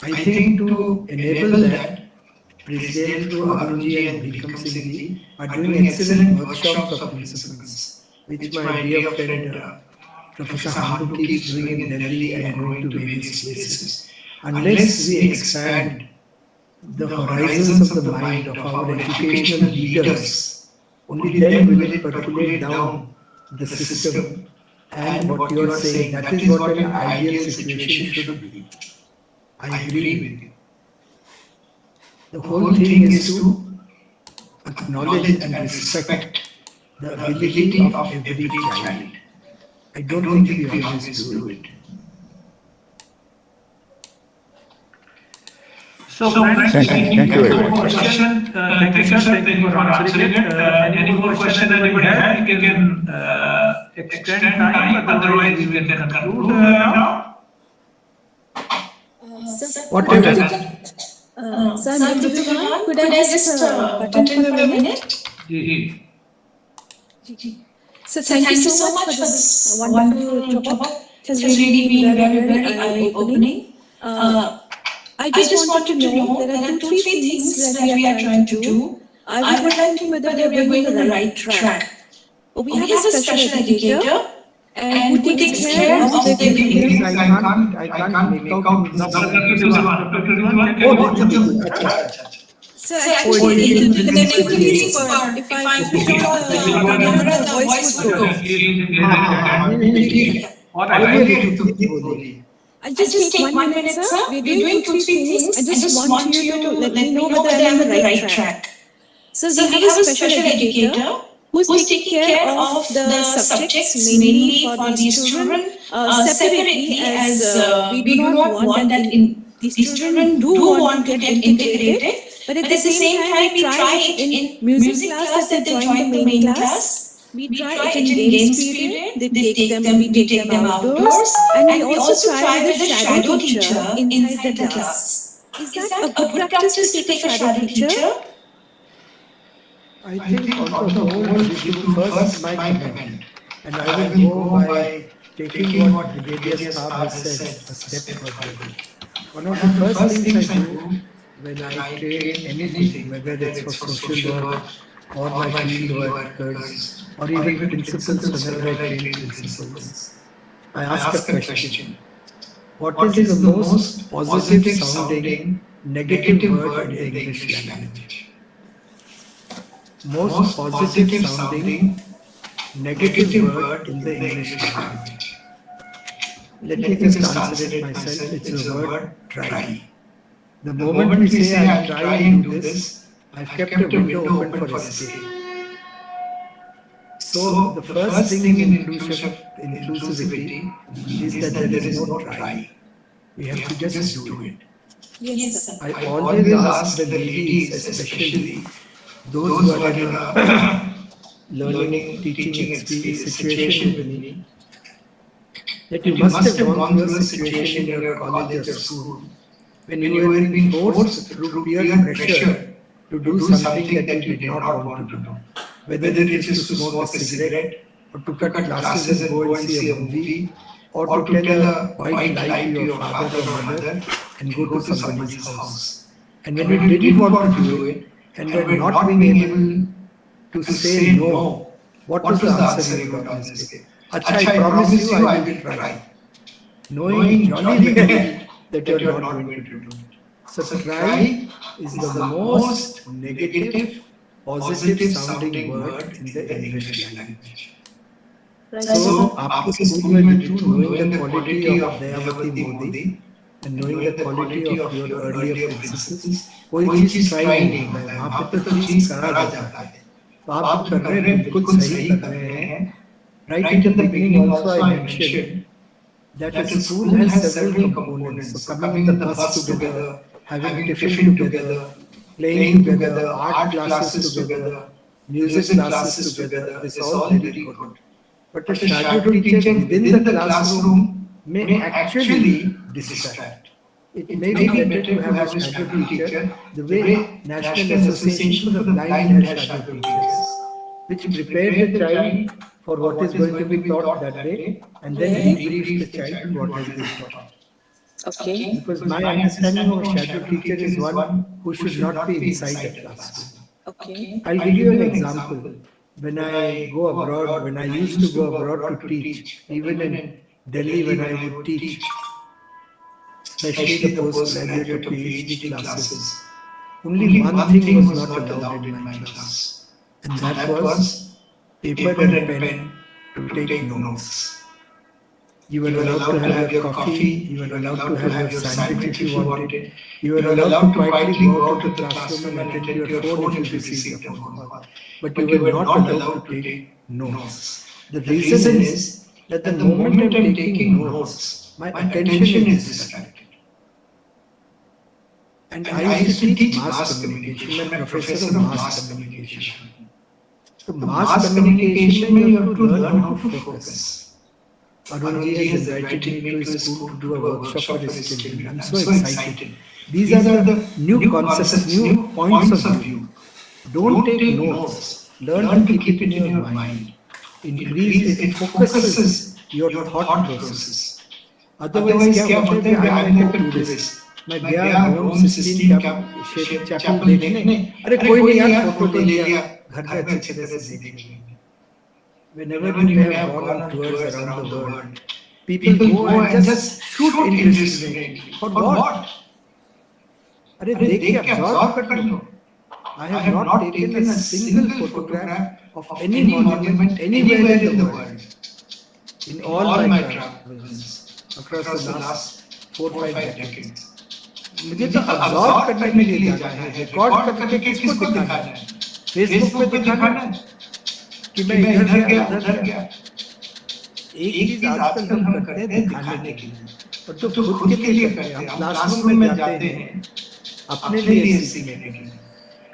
I think to enable that, Prizdale through Arunji and Vikram Singh are doing excellent workshops of principles, which my dear friend Professor Hamdu keeps doing in Delhi and going to various places. Unless we expand the horizons of the mind of our educational leaders, only then will it percolate down the system. And what you are saying, that is what an ideal situation should be. I agree with you. The whole thing is to acknowledge and respect the ability of every child. I don't think we always do it. So, friends, Thank you very much. question. Thank you, sir. Thank you for answering it. Any more question that you have, you can extend time, otherwise we can conclude now. Whatever. Sir, Vikram, could I just butt in for a minute? So thank you so much for this wonderful talk. It has really been very eye-opening. I just wanted to know, there are two, three things that we are trying to do. I would like to know whether we are going on the right track. We have a special educator and who takes care of the Please, curriculum. I can't make out. Dr. Ridwan, can Oh, you go to the acha. So actually, the connectivity is for, if I switch on the camera, the voice would go. All right. I'll just take 1 minute, sir. We're doing 2-3 things. I just want you to let me know whether I'm on the right track. So we have a special educator who's taking care of the subjects mainly for these children separately, as we do not want that these children do want to get integrated. But at the same time, we try it in music class that they join the main class. We try it in games period. We take them outdoors, and we also try with a shadow teacher inside the class. Is that a good practice to take a shadow teacher? I think on the whole, we should first my comment, and I will go by taking what Brigadier Saab has said a step further. One of the first things I do when I train anything, whether it's for social work or my field workers or even principals, whenever I train principals, I ask a question. What is the most positive sounding negative word in the English language? Most positive sounding negative word in the English language. Let me just answer it myself. It's the word try. The moment we say I'll try and do this, I've kept a window open for escape. So the first thing in inclusivity is that there is no try. We have to just do it. Yes, sir. I always ask the ladies, especially those who are in a learning, teaching situation with me, that you must have gone through a situation in your college or school when you were being forced through peer pressure to do something that you did not want to do. Whether it is to smoke a cigarette, or to cut classes and go and see a movie, or to tell a white lie to your father or mother and go to somebody's house. And when you didn't want to do it, and were not being able to say no, what was the answer you got, Ms. K? Acha, I promise you I will try. Knowing jolly well that you are not going to do it. So try is the most negative, positive sounding word in the English language. So, आपके school में बिल्कुल knowing the quality of Dayavati Modi and knowing the quality of your earlier principles, कोई चीज try नहीं होता है, वहाँ पे तो चीज करा जाता है. तो आप कर रहे हैं, बिल्कुल सही कर रहे हैं. Right in the beginning also I mentioned that a school has several components. So coming in the bus together, having tiffin together, playing together, art classes together, music classes together, this is all very good. But a shadow teacher within the classroom may actually distract. It may be better to have a shadow teacher the way National Association for the Blind has shadow teachers, which prepare the child for what is going to be taught that day and then debrief the child on what has been taught. Okay. Because my understanding of a shadow teacher is one who should not be inside the classroom. Okay. I'll give you an example. When I go abroad, when I used to go abroad to teach, even in Delhi when I would teach, especially the postgraduate or PhD classes, only one thing was not allowed in my class, and that was paper and pen to take notes. You were allowed to have your coffee, you were allowed to have your sandwich if you wanted, you were allowed to quietly go out to the classroom and attend to your phone if you received a phone call. But you were not allowed to take notes. The reason is that the moment I'm taking notes, my attention is distracted. And I used to teach mass communication, I'm a professor of mass communication. So mass communication, you have to learn how to focus. Arunji has invited me to his school to do a workshop for his children. I'm so excited. These are the new concepts, new points of view. Don't take notes. Learn to keep it in your mind. Increase it, focuses your thought process. Otherwise, क्या होता है? I'm like a tourist. मैं गया रोम cysteine chapel देखने, अरे कोई नहीं यार, फोटो ले लिया, घर में अच्छी तरह से देख लेंगे. Whenever you may have gone on tours around the world, people go and just shoot indiscriminately. For what? अरे देख के absorb कर लो. I have not taken a single photograph of any monument anywhere in the world. In all my travels across the last 4-5 decades. मुझे तो absorb करने के लिए जाना है, रिकॉर्ड करके किसको दिखाना है? फेसबुक पे दिखाना है कि मैं इधर गया उधर गया. एक चीज आजकल हम करते हैं दिखाने के लिए, और जो खुद के लिए करते हैं. हम क्लासरूम में जाते हैं अपने लिए सीखने के लिए.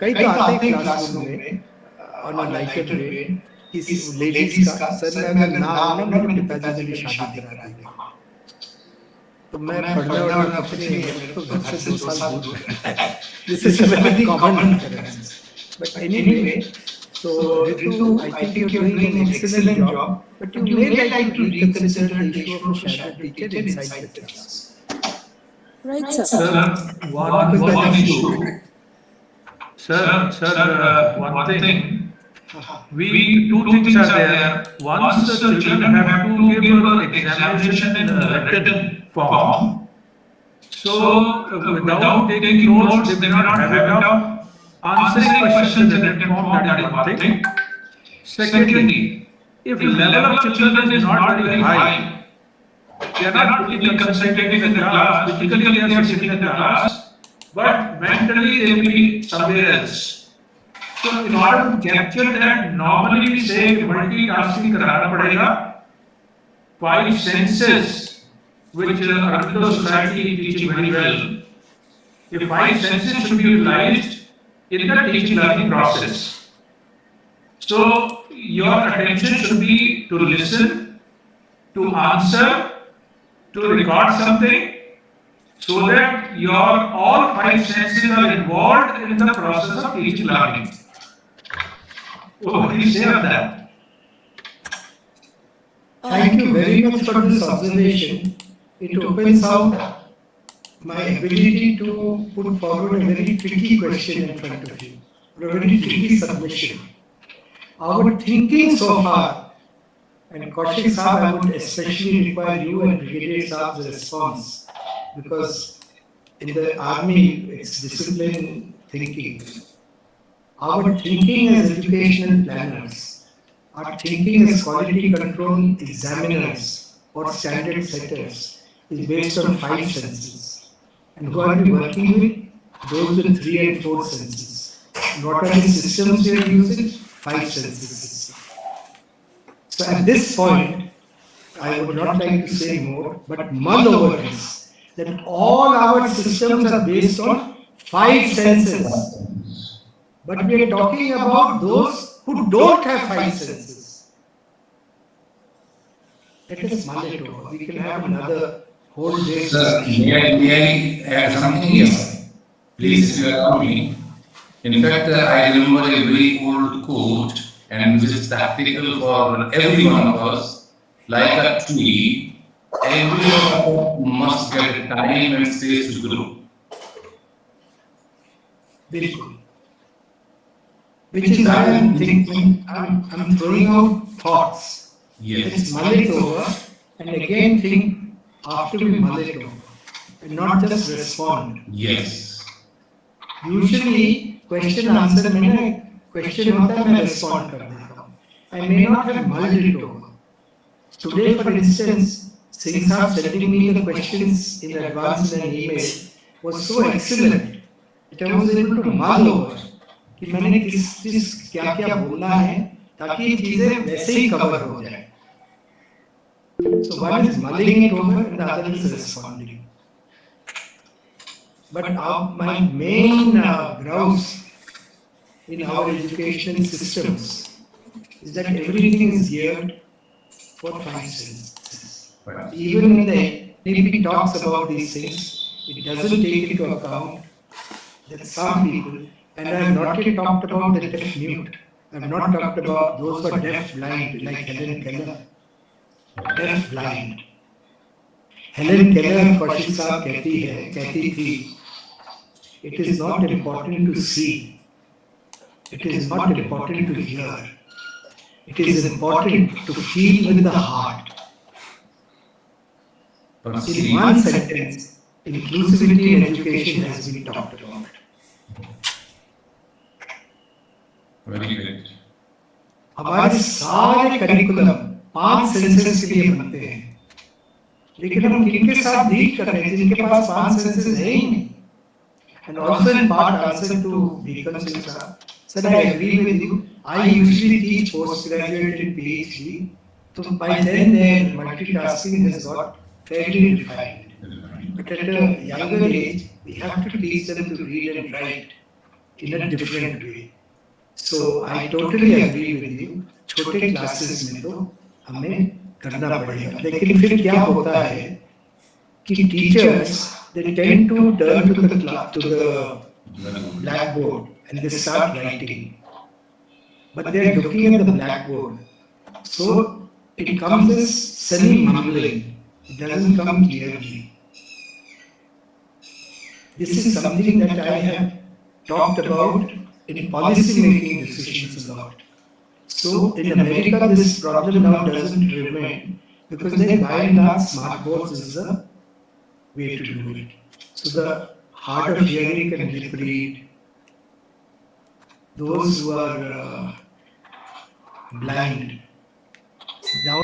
कई तो आते हैं क्लासरूम में ऑन अ लाइटर वे, किसी लेडीज का सर में अगर ना हो ना, मेरे पिताजी ने शादी करा दी, तो मैं पढ़ने वाला कुछ नहीं है, तो घर से 2 साल दूर है. This is a very common occurrence. But anyway, so Ritu, I think you're doing an excellent job, but you may like to reconsider the issue of a shadow teacher inside the class. Right, sir. Sir, one issue. Sir, one thing. Two things are there. Once the children have to give an examination in written form. So, without taking notes, they may not have it up. Answering questions in written form, that is one thing. Secondly, if level of children is not very high, they are not really concentrating in the class, physically they are sitting in the class, but mentally they will be somewhere else. So in order to capture that, normally we say multitasking karana padega. 5 senses, which Arabic society is teaching very well. The 5 senses should be utilized in the teaching learning process. So your attention should be to listen, to answer, to record something, so that your all 5 senses are involved in the process of teaching learning. What do you say on that? Thank you very much for this observation. It opens out my ability to put forward a very tricky question in front of you, or a very tricky submission. Our thinking so far, and Kaushik Saab, I would especially require you and Brigadier Saab's response, because in the army it's discipline thinking. Our thinking as educational planners, our thinking as quality control examiners or standard setters is based on 5 senses. And who are we working with? Those with 3 and 4 senses. And what are the systems we are using? 5 senses. So at this point, I would not like to say more, but mull over this, that all our systems are based on 5 senses. But we are talking about those who don't have 5 senses. Let us mull it over. We can have another whole day. Sir, may I add something here? Please, if you allow me. In fact, I remember a very old quote, and this is practical for every one of us. Like a tree, every one of us must get time and space to grow. Bilkul. Which is why I'm thinking, I'm throwing out thoughts. Yes. Let's mull it over and again think after we mull it over, and not just respond. Yes. Usually question answer में ना question होता है, मैं respond कर देता हूँ. I may not have mulled it over. Today, for instance, Singh Saab sending me the questions in advance in an email was so excellent that I was able to mull over कि मैंने किस क्या क्या बोलना है ताकि ये चीजें वैसे ही कवर हो जाए. So one is mulling it over and the other is responding. But my main grouse in our educational systems is that everything is geared for 5 senses. Even when the NEP talks about these things, it doesn't take into account that some people, and I have not yet talked about the deaf mute, I have not talked about those who are deaf blind, like Helen Keller. Deaf blind. Helen Keller Kaushik साहब कहती थी, it is not important to see, it is not important to hear, it is important to feel with the heart. In one sentence, inclusivity in education has been talked about. Very great. हमारे सारे curriculum 5 census के लिए बनते हैं, लेकिन हम किनके साथ डील कर रहे हैं जिनके पास 5 सेंसस है ही नहीं. And also in part answer to Vikram Singh sir, sir, I agree with you. I usually teach postgraduate and PhD. So by then their multitasking has got fairly refined. But at a younger age, we have to teach them to read and write in a different way. So I totally agree with you. छोटे classes में तो हमें करना पड़ेगा, लेकिन फिर क्या होता है कि teachers they tend to turn to the blackboard and they start writing, but they are looking at the blackboard, so it comes as semi-mumbling. It doesn't come clearly. This is something that I have talked about in policy making decisions a lot. So in America, this problem now doesn't remain because they by and large smart boards is the way to do it. So the hard of hearing can lip read. Those who are blind. Now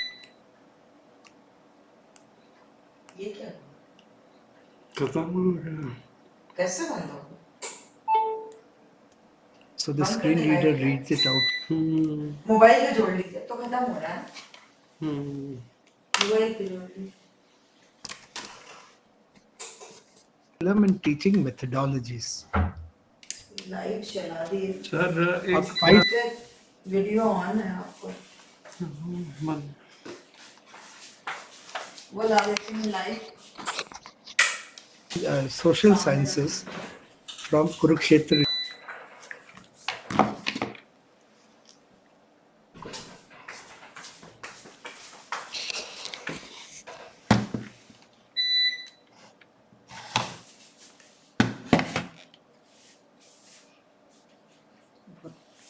कैसे बंद हो? so the screen reader reads it out. Mobile में जोड़ लीजिए तो खत्म हो रहा है. मोबाइल पे जोड़ लीजिए. And teaching methodologies. लाइव चला दिए. सर एक वीडियो ऑन है आपको. वो ला देते हैं live. Social sciences from Kurukshetra.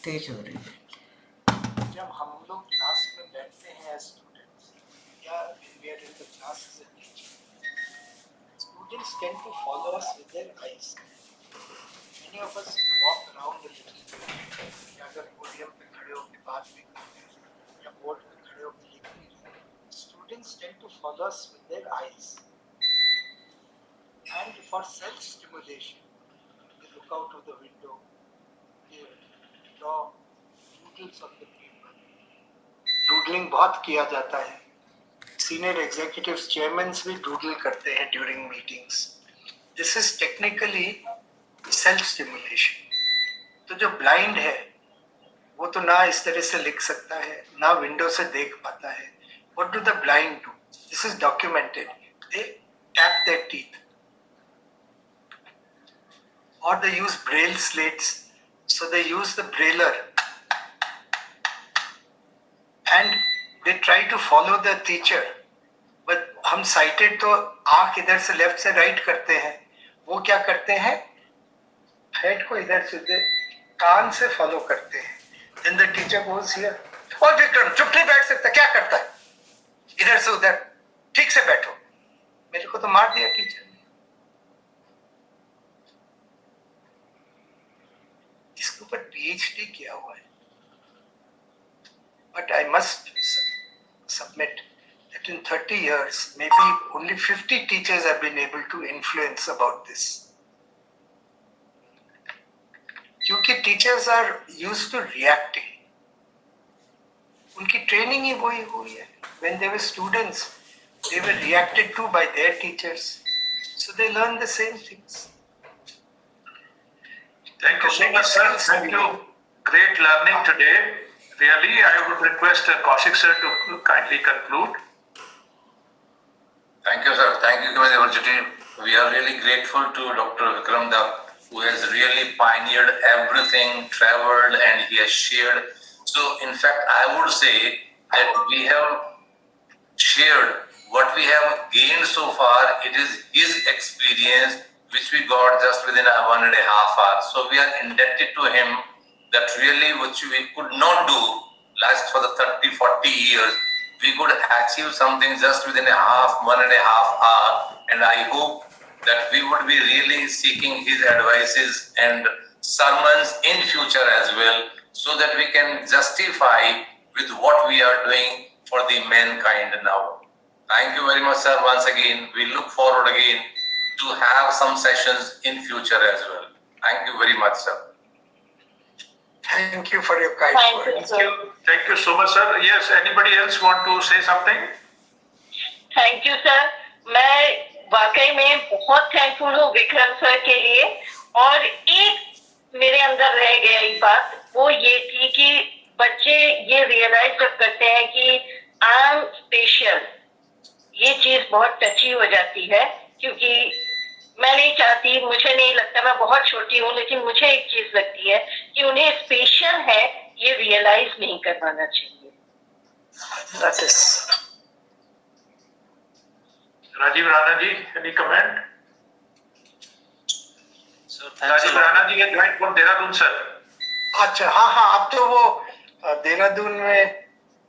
तेज हो रही है. जब हम लोग क्लास में बैठते हैं as students या we are in the class as a teacher, students tend to follow us with their eyes. Many of us walk around a little bit. या अगर podium पे खड़े होकर बात भी करते हैं या board पे खड़े होकर लिख भी रहे हैं, students tend to follow us with their eyes. And for self-stimulation, they look out of the window, they draw doodles on the paper. Doodling बहुत किया जाता है. Senior executives, chairmen भी doodle करते हैं during meetings. This is technically self-stimulation. तो जो blind है, वो तो ना इस तरह से लिख सकता है, ना window से देख पाता है. What do the blind do? This is documented. They tap their teeth. Or they use braille slates. So they use the brailer and they try to follow the teacher. But हम sighted तो आँख इधर से left से right करते हैं. वो क्या करते हैं? Head को इधर से कान से follow करते हैं. Then the teacher goes here. और विक्रम चुप नहीं बैठ सकता, क्या करता है? इधर से उधर, ठीक से बैठो. मेरे को तो मार दिया टीचर. इसके ऊपर PhD किया हुआ है. But I must submit that in 30 years, maybe only 50 teachers have been able to influence about this. क्योंकि teachers are used to reacting. उनकी training ही वही हुई है. When they were students, they were reacted to by their teachers. So they learn the same things. Thank you so much, sir. Thank you. Great learning today. Really, I would request Kaushik sir to kindly conclude. Thank you, sir. Thank you for the opportunity. We are really grateful to Dr. Vikram Dutt, who has really pioneered everything, traveled, and he has shared. So, in fact, I would say that we have shared what we have gained so far, it is his experience which we got just within a 1.5 hours. So we are indebted to him that really which we could not do last for the 30, 40 years. We could achieve something just within 1.5 hour, and I hope that we would be really seeking his advices and sermons in future as well, so that we can justify with what we are doing for the mankind now. Thank you very much, sir. Once again, we look forward again to have some sessions in future as well. Thank you very much, sir. Thank you for your kind words. Thank you so much, sir. Yes, anybody else want to say something? Thank you sir. मैं वाकई में बहुत thankful हूँ Vikram sir के लिए. और एक मेरे अंदर रह गया एक बात, वो ये थी कि बच्चे ये रियलाइज जब करते हैं कि आई एम स्पेशल, ये चीज बहुत टची हो जाती है. क्योंकि मैं नहीं चाहती, मुझे नहीं लगता, मैं बहुत छोटी हूँ, लेकिन मुझे एक चीज लगती है कि उन्हें स्पेशल है, ये रियलाइज नहीं करवाना चाहिए. That is. Rajiv Rana ji, any comment? Rajiv Rana ji के ज्वाइंट फ्रॉम देहरादून सर. अच्छा, हाँ, अब तो वो देहरादून में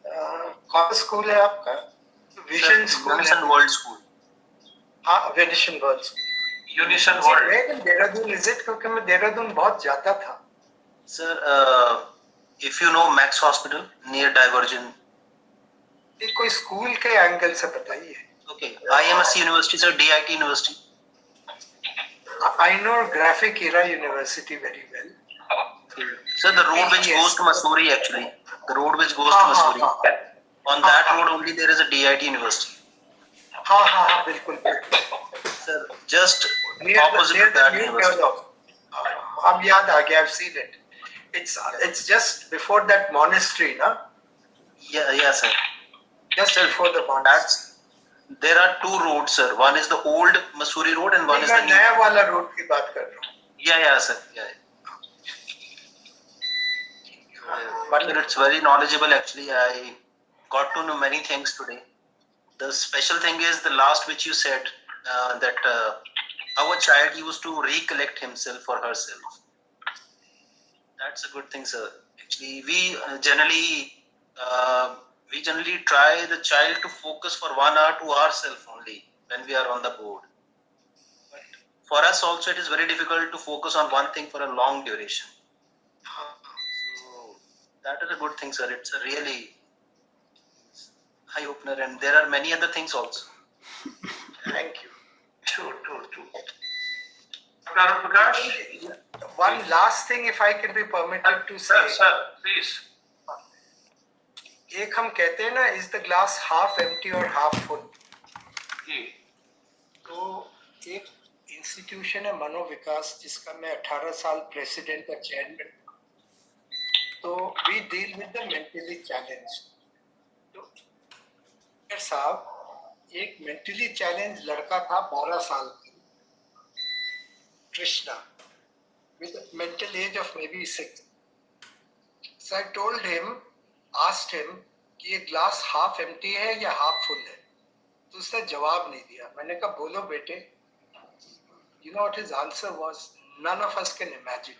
कौन सा स्कूल है आपका? Vision school, world school. हाँ, vision world school. Unison world. Dehradun is it? क्योंकि मैं देहरादून बहुत जाता था. Sir, if you know Max Hospital near Divergent. कोई स्कूल के एंगल से बताइए. Okay, IMSC University, sir, DIT University. I know Graphic Era University very well. Sir, the road which goes to Missouri, actually, the road which goes to Missouri. On that road only there is a DIT University. हाँ, बिल्कुल. Sir, just opposite of that university. अब याद आ गया. I've seen it. It's just before that monastery, na? Yeah, sir. Just before the monastery. There are two roads, sir. One is the old Missouri road and one is the new. नया वाला road की बात कर रहा हूँ. Yeah, sir. Yeah. But it's very knowledgeable actually. I got to know many things today. The special thing is the last which you said, that our child used to recollect himself or herself. That's a good thing, sir. Actually, we generally try the child to focus for 1 hour to ourselves only when we are on the board. But for us also it is very difficult to focus on one thing for a long duration. So that is a good thing, sir. It's a really eye opener, and there are many other things also. Thank you. True. Prakash? One last thing, if I can be permitted to say. Sir, please. एक हम कहते हैं ना, is the glass half empty और half full. तो एक institution है मनोविकास, जिसका मैं 18 साल प्रेसिडेंट और चेयरमैन. तो we deal with the mentally challenge. तो साहब, एक मेंटली चैलेंज लड़का था 12 साल का, Krishna, with a mental age of maybe 6. So I told him, asked him कि ये ग्लास हाफ एम्प्टी है या हाफ फुल है. तो उसने जवाब नहीं दिया. मैंने कहा बोलो बेटे. You know what his answer was? None of us can imagine.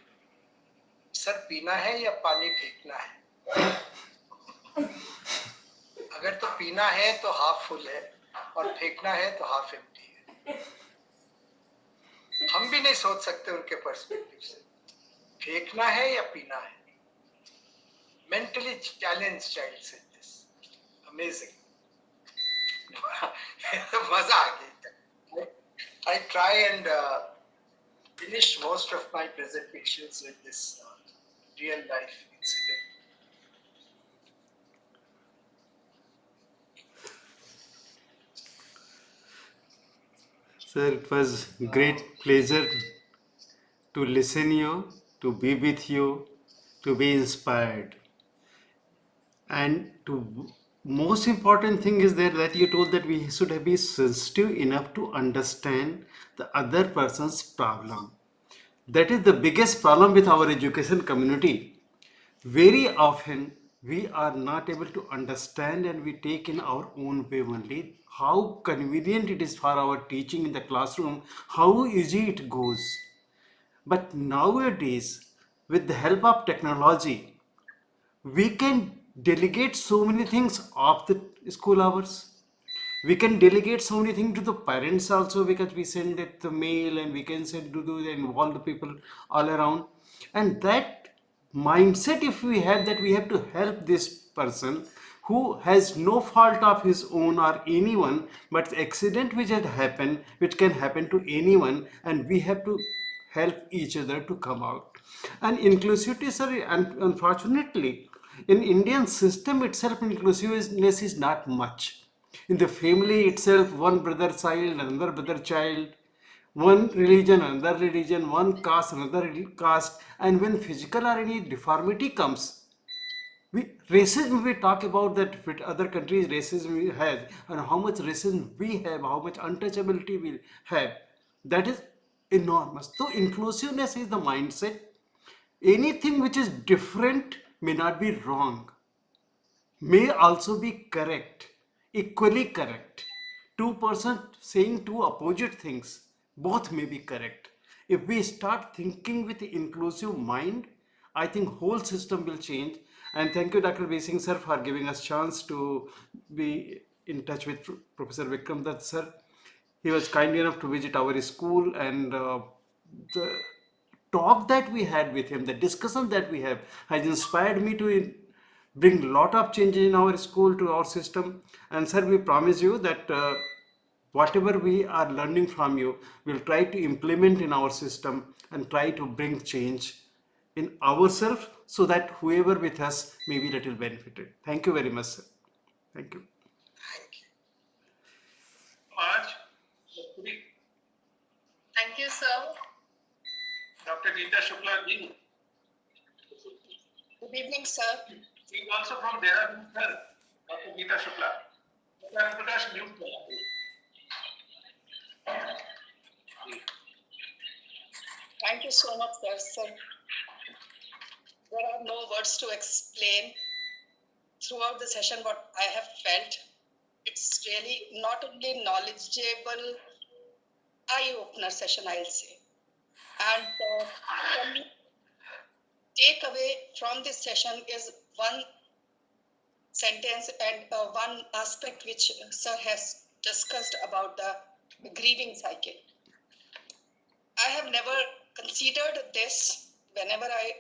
Sir, पीना है या पानी फेंकना है? अगर तो पीना है तो हाफ फुल है, और फेंकना है तो हाफ एम्प्टी है. हम भी नहीं सोच सकते उनके पर्सपेक्टिव से. फेंकना है या पीना है? Mentally challenged child said this. Amazing. मजा आ गया. I try and finish most of my presentations with this real life incident. Sir, it was great pleasure to listen you, to be with you, to be inspired. And to most important thing is that you told that we should be sensitive enough to understand the other person's problem. That is the biggest problem with our education community. Very often we are not able to understand, and we take in our own way only how convenient it is for our teaching in the classroom, how easy it goes. But nowadays, with the help of technology, we can delegate so many things off the school hours. We can delegate so many things to the parents also, because we send it the mail and we can send to the involve the people all around. And that mindset, if we have, that we have to help this person who has no fault of his own or anyone, but accident which had happened, which can happen to anyone, and we have to help each other to come out. And inclusivity, sorry, and unfortunately, in Indian system itself, inclusiveness is not much. In the family itself, one brother child, another brother child, one religion, another religion, one caste, another caste, and when physical or any deformity comes, racism, we talk about that with other countries racism we have, and how much racism we have, how much untouchability we have, that is enormous. So inclusiveness is the mindset. Anything which is different may not be wrong, may also be correct, equally correct. Two-person saying two opposite things, both may be correct. If we start thinking with inclusive mind, I think whole system will change. And thank you, Dr. V. Singh sir, for giving us chance to be in touch with Professor Vikram Dutt sir. He was kind enough to visit our school, and the talk that we had with him, the discussion that we have, has inspired me to bring lot of changes in our school, to our system. And sir, we promise you that whatever we are learning from you, we'll try to implement in our system and try to bring change in ourselves, so that whoever with us may be little benefited. Thank you very much, sir. Thank you. Much. Thank you, sir. Dr. Geeta Shukla ji. Good evening, sir. He is also from Dehradun, sir. Dr. Geeta Shukla. Dr. Prakash, mute karo. Thank you so much, sir. There are no words to explain throughout the session what I have felt. It's really not only knowledgeable, eye-opener session, I'll say. And for me, takeaway from this session is one sentence and one aspect which sir has discussed about the grieving cycle. I have never considered this whenever I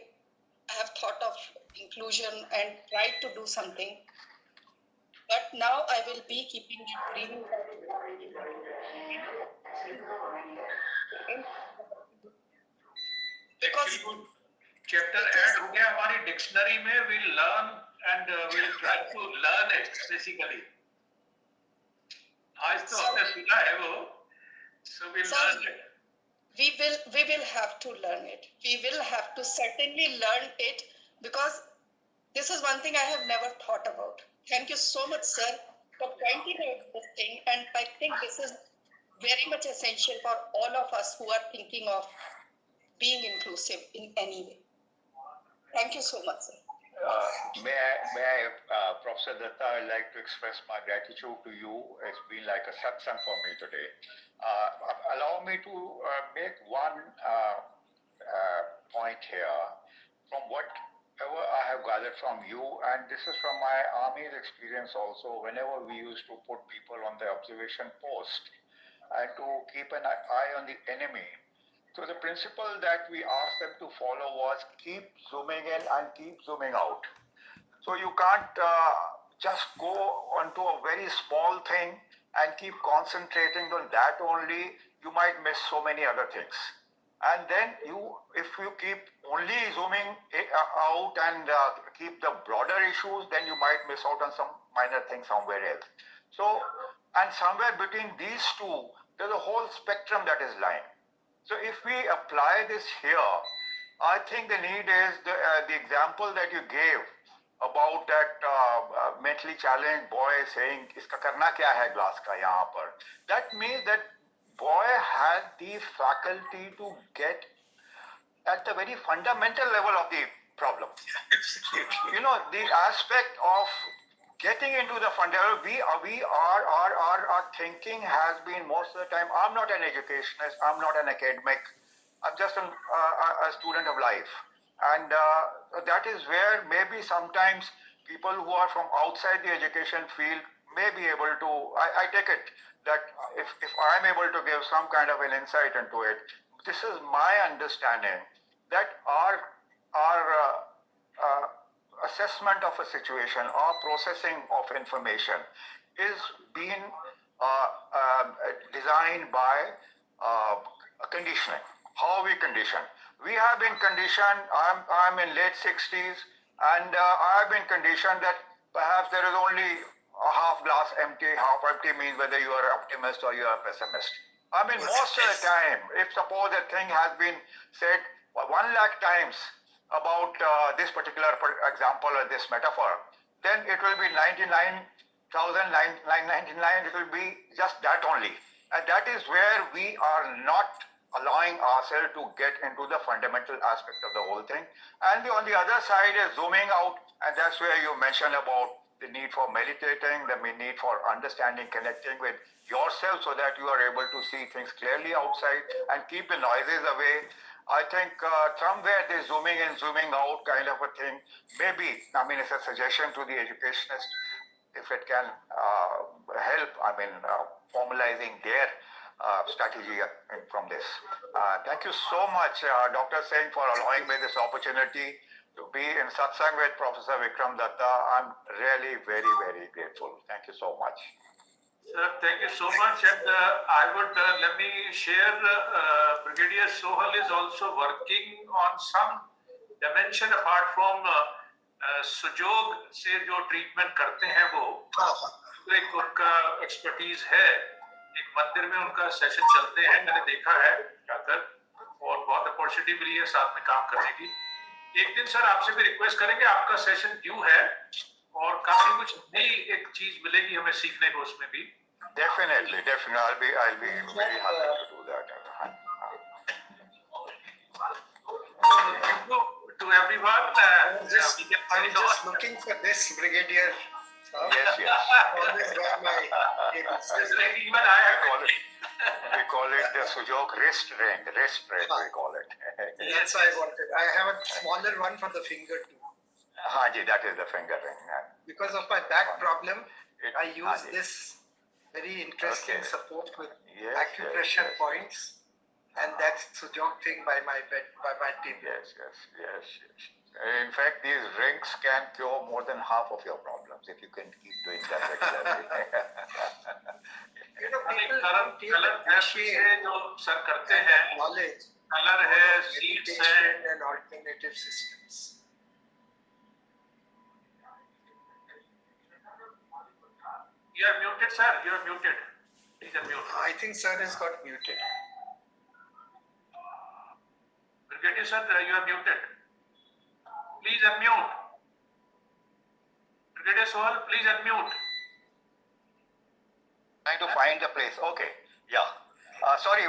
have thought of inclusion and tried to do something. But now I will be keeping it grieving because chapter add हो गया हमारी dictionary में, we'll learn and we'll try to learn it basically. आज तो हमने सुना है वो, so we'll learn it. We will have to learn it. We will have to certainly learn it, because this is one thing I have never thought about. Thank you so much, sir, for pointing out this thing. And I think this is very much essential for all of us who are thinking of being inclusive in any way. Thank you so much, sir. May I, Professor Dutta, I'd like to express my gratitude to you. It's been like a satsang for me today. Allow me to make one point here from whatever I have gathered from you, and this is from my army's experience also. Whenever we used to put people on the observation post and to keep an eye on the enemy, so the principle that we asked them to follow was keep zooming in and keep zooming out. So you can't just go onto a very small thing and keep concentrating on that only. You might miss so many other things. And then if you keep only zooming out and keep the broader issues, then you might miss out on some minor thing somewhere else. So, and somewhere between these two, there's a whole spectrum that is lying. So if we apply this here, I think the need is the example that you gave about that mentally challenged boy saying, "Iska karna kya hai glass ka yahan par?" That means that boy has the faculty to get at the very fundamental level of the problem. You know, the aspect of getting into the fundamental, our thinking has been most of the time, I'm not an educationist, I'm not an academic, I'm just a student of life. And that is where maybe sometimes people who are from outside the education field may be able to, I take it that if I'm able to give some kind of an insight into it, this is my understanding that our assessment of a situation or processing of information is being designed by conditioning. How we condition. We have been conditioned, I'm in late 60s, and I have been conditioned that perhaps there is only a half glass empty. Half empty means whether you are optimist or you are pessimist. I mean, most of the time, if suppose a thing has been said 1 lakh times about this particular example or this metaphor, then it will be 99,999, it will be just that only. And that is where we are not allowing ourselves to get into the fundamental aspect of the whole thing. And on the other side is zooming out, and that's where you mentioned about the need for meditating, the need for understanding, connecting with yourself so that you are able to see things clearly outside and keep the noises away. I think somewhere this zooming in, zooming out kind of a thing, maybe, I mean, it's a suggestion to the educationist, if it can help, I mean, formalizing their strategy from this. Thank you so much, Dr. Singh, for allowing me this opportunity to be in satsang with Professor Vikram Dutta. I'm really very, very grateful. Thank you so much. Sir, thank you so much. And I would let me share. Brigadier Sohal is also working on some dimension apart from सुजोग से जो treatment करते हैं वो एक उनका expertise है. एक मंदिर में उनका सेशन चलते हैं, मैंने देखा है जाकर, और बहुत अपॉर्चुनिटी मिली है साथ में काम करने की. एक दिन सर आपसे भी रिक्वेस्ट करेंगे, आपका सेशन ड्यू है और काफी कुछ नई एक चीज मिलेगी हमें सीखने को उसमें भी. Definitely, I'll be very happy to do that. To everyone, I'm just looking for this, Brigadier. Yes. Always wear my cables. Even I have we call it the Sujok wrist ring, we call it. That's what I wanted. I have a smaller one for the finger too. Haji, that is the finger ring. Because of my back problem, I use this very interesting support with acupressure points. And that's Sujok thing by my bed, by my team. Yes. In fact, these rings can cure more than half of your problems if you can keep doing that regularly. You know, people appreciate knowledge, meditation and alternative systems. You are muted, sir. You are muted. Please unmute. I think sir has got muted. Brigadier sir, you are muted. Please unmute. Brigadier Sohal, please unmute. Trying to find the place. Okay. Yeah. Sorry.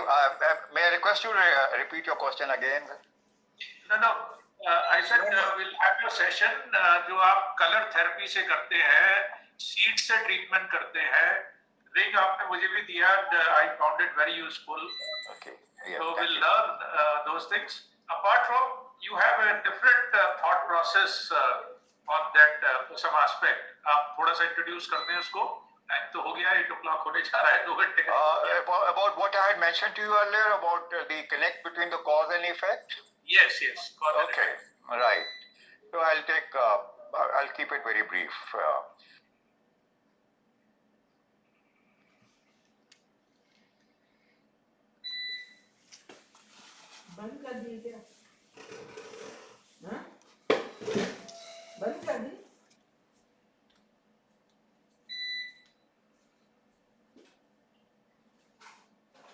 May I request you to repeat your question again? No. I said we'll have a session जो आप colour therapy से करते हैं, seed से treatment करते हैं. Ring आपने मुझे भी दिया. I found it very useful. Okay. Yeah, so we'll learn those things. Apart from, you have a different thought process on that some aspect. आप थोड़ा सा introduce करते हैं उसको. Time तो हो गया, 8 o'clock होने जा रहा है, 2 घंटे. About what I had mentioned to you earlier about the connect between the cause and effect. Yes. Okay. Right. So I'll keep it very brief. बंद कर दिए क्या?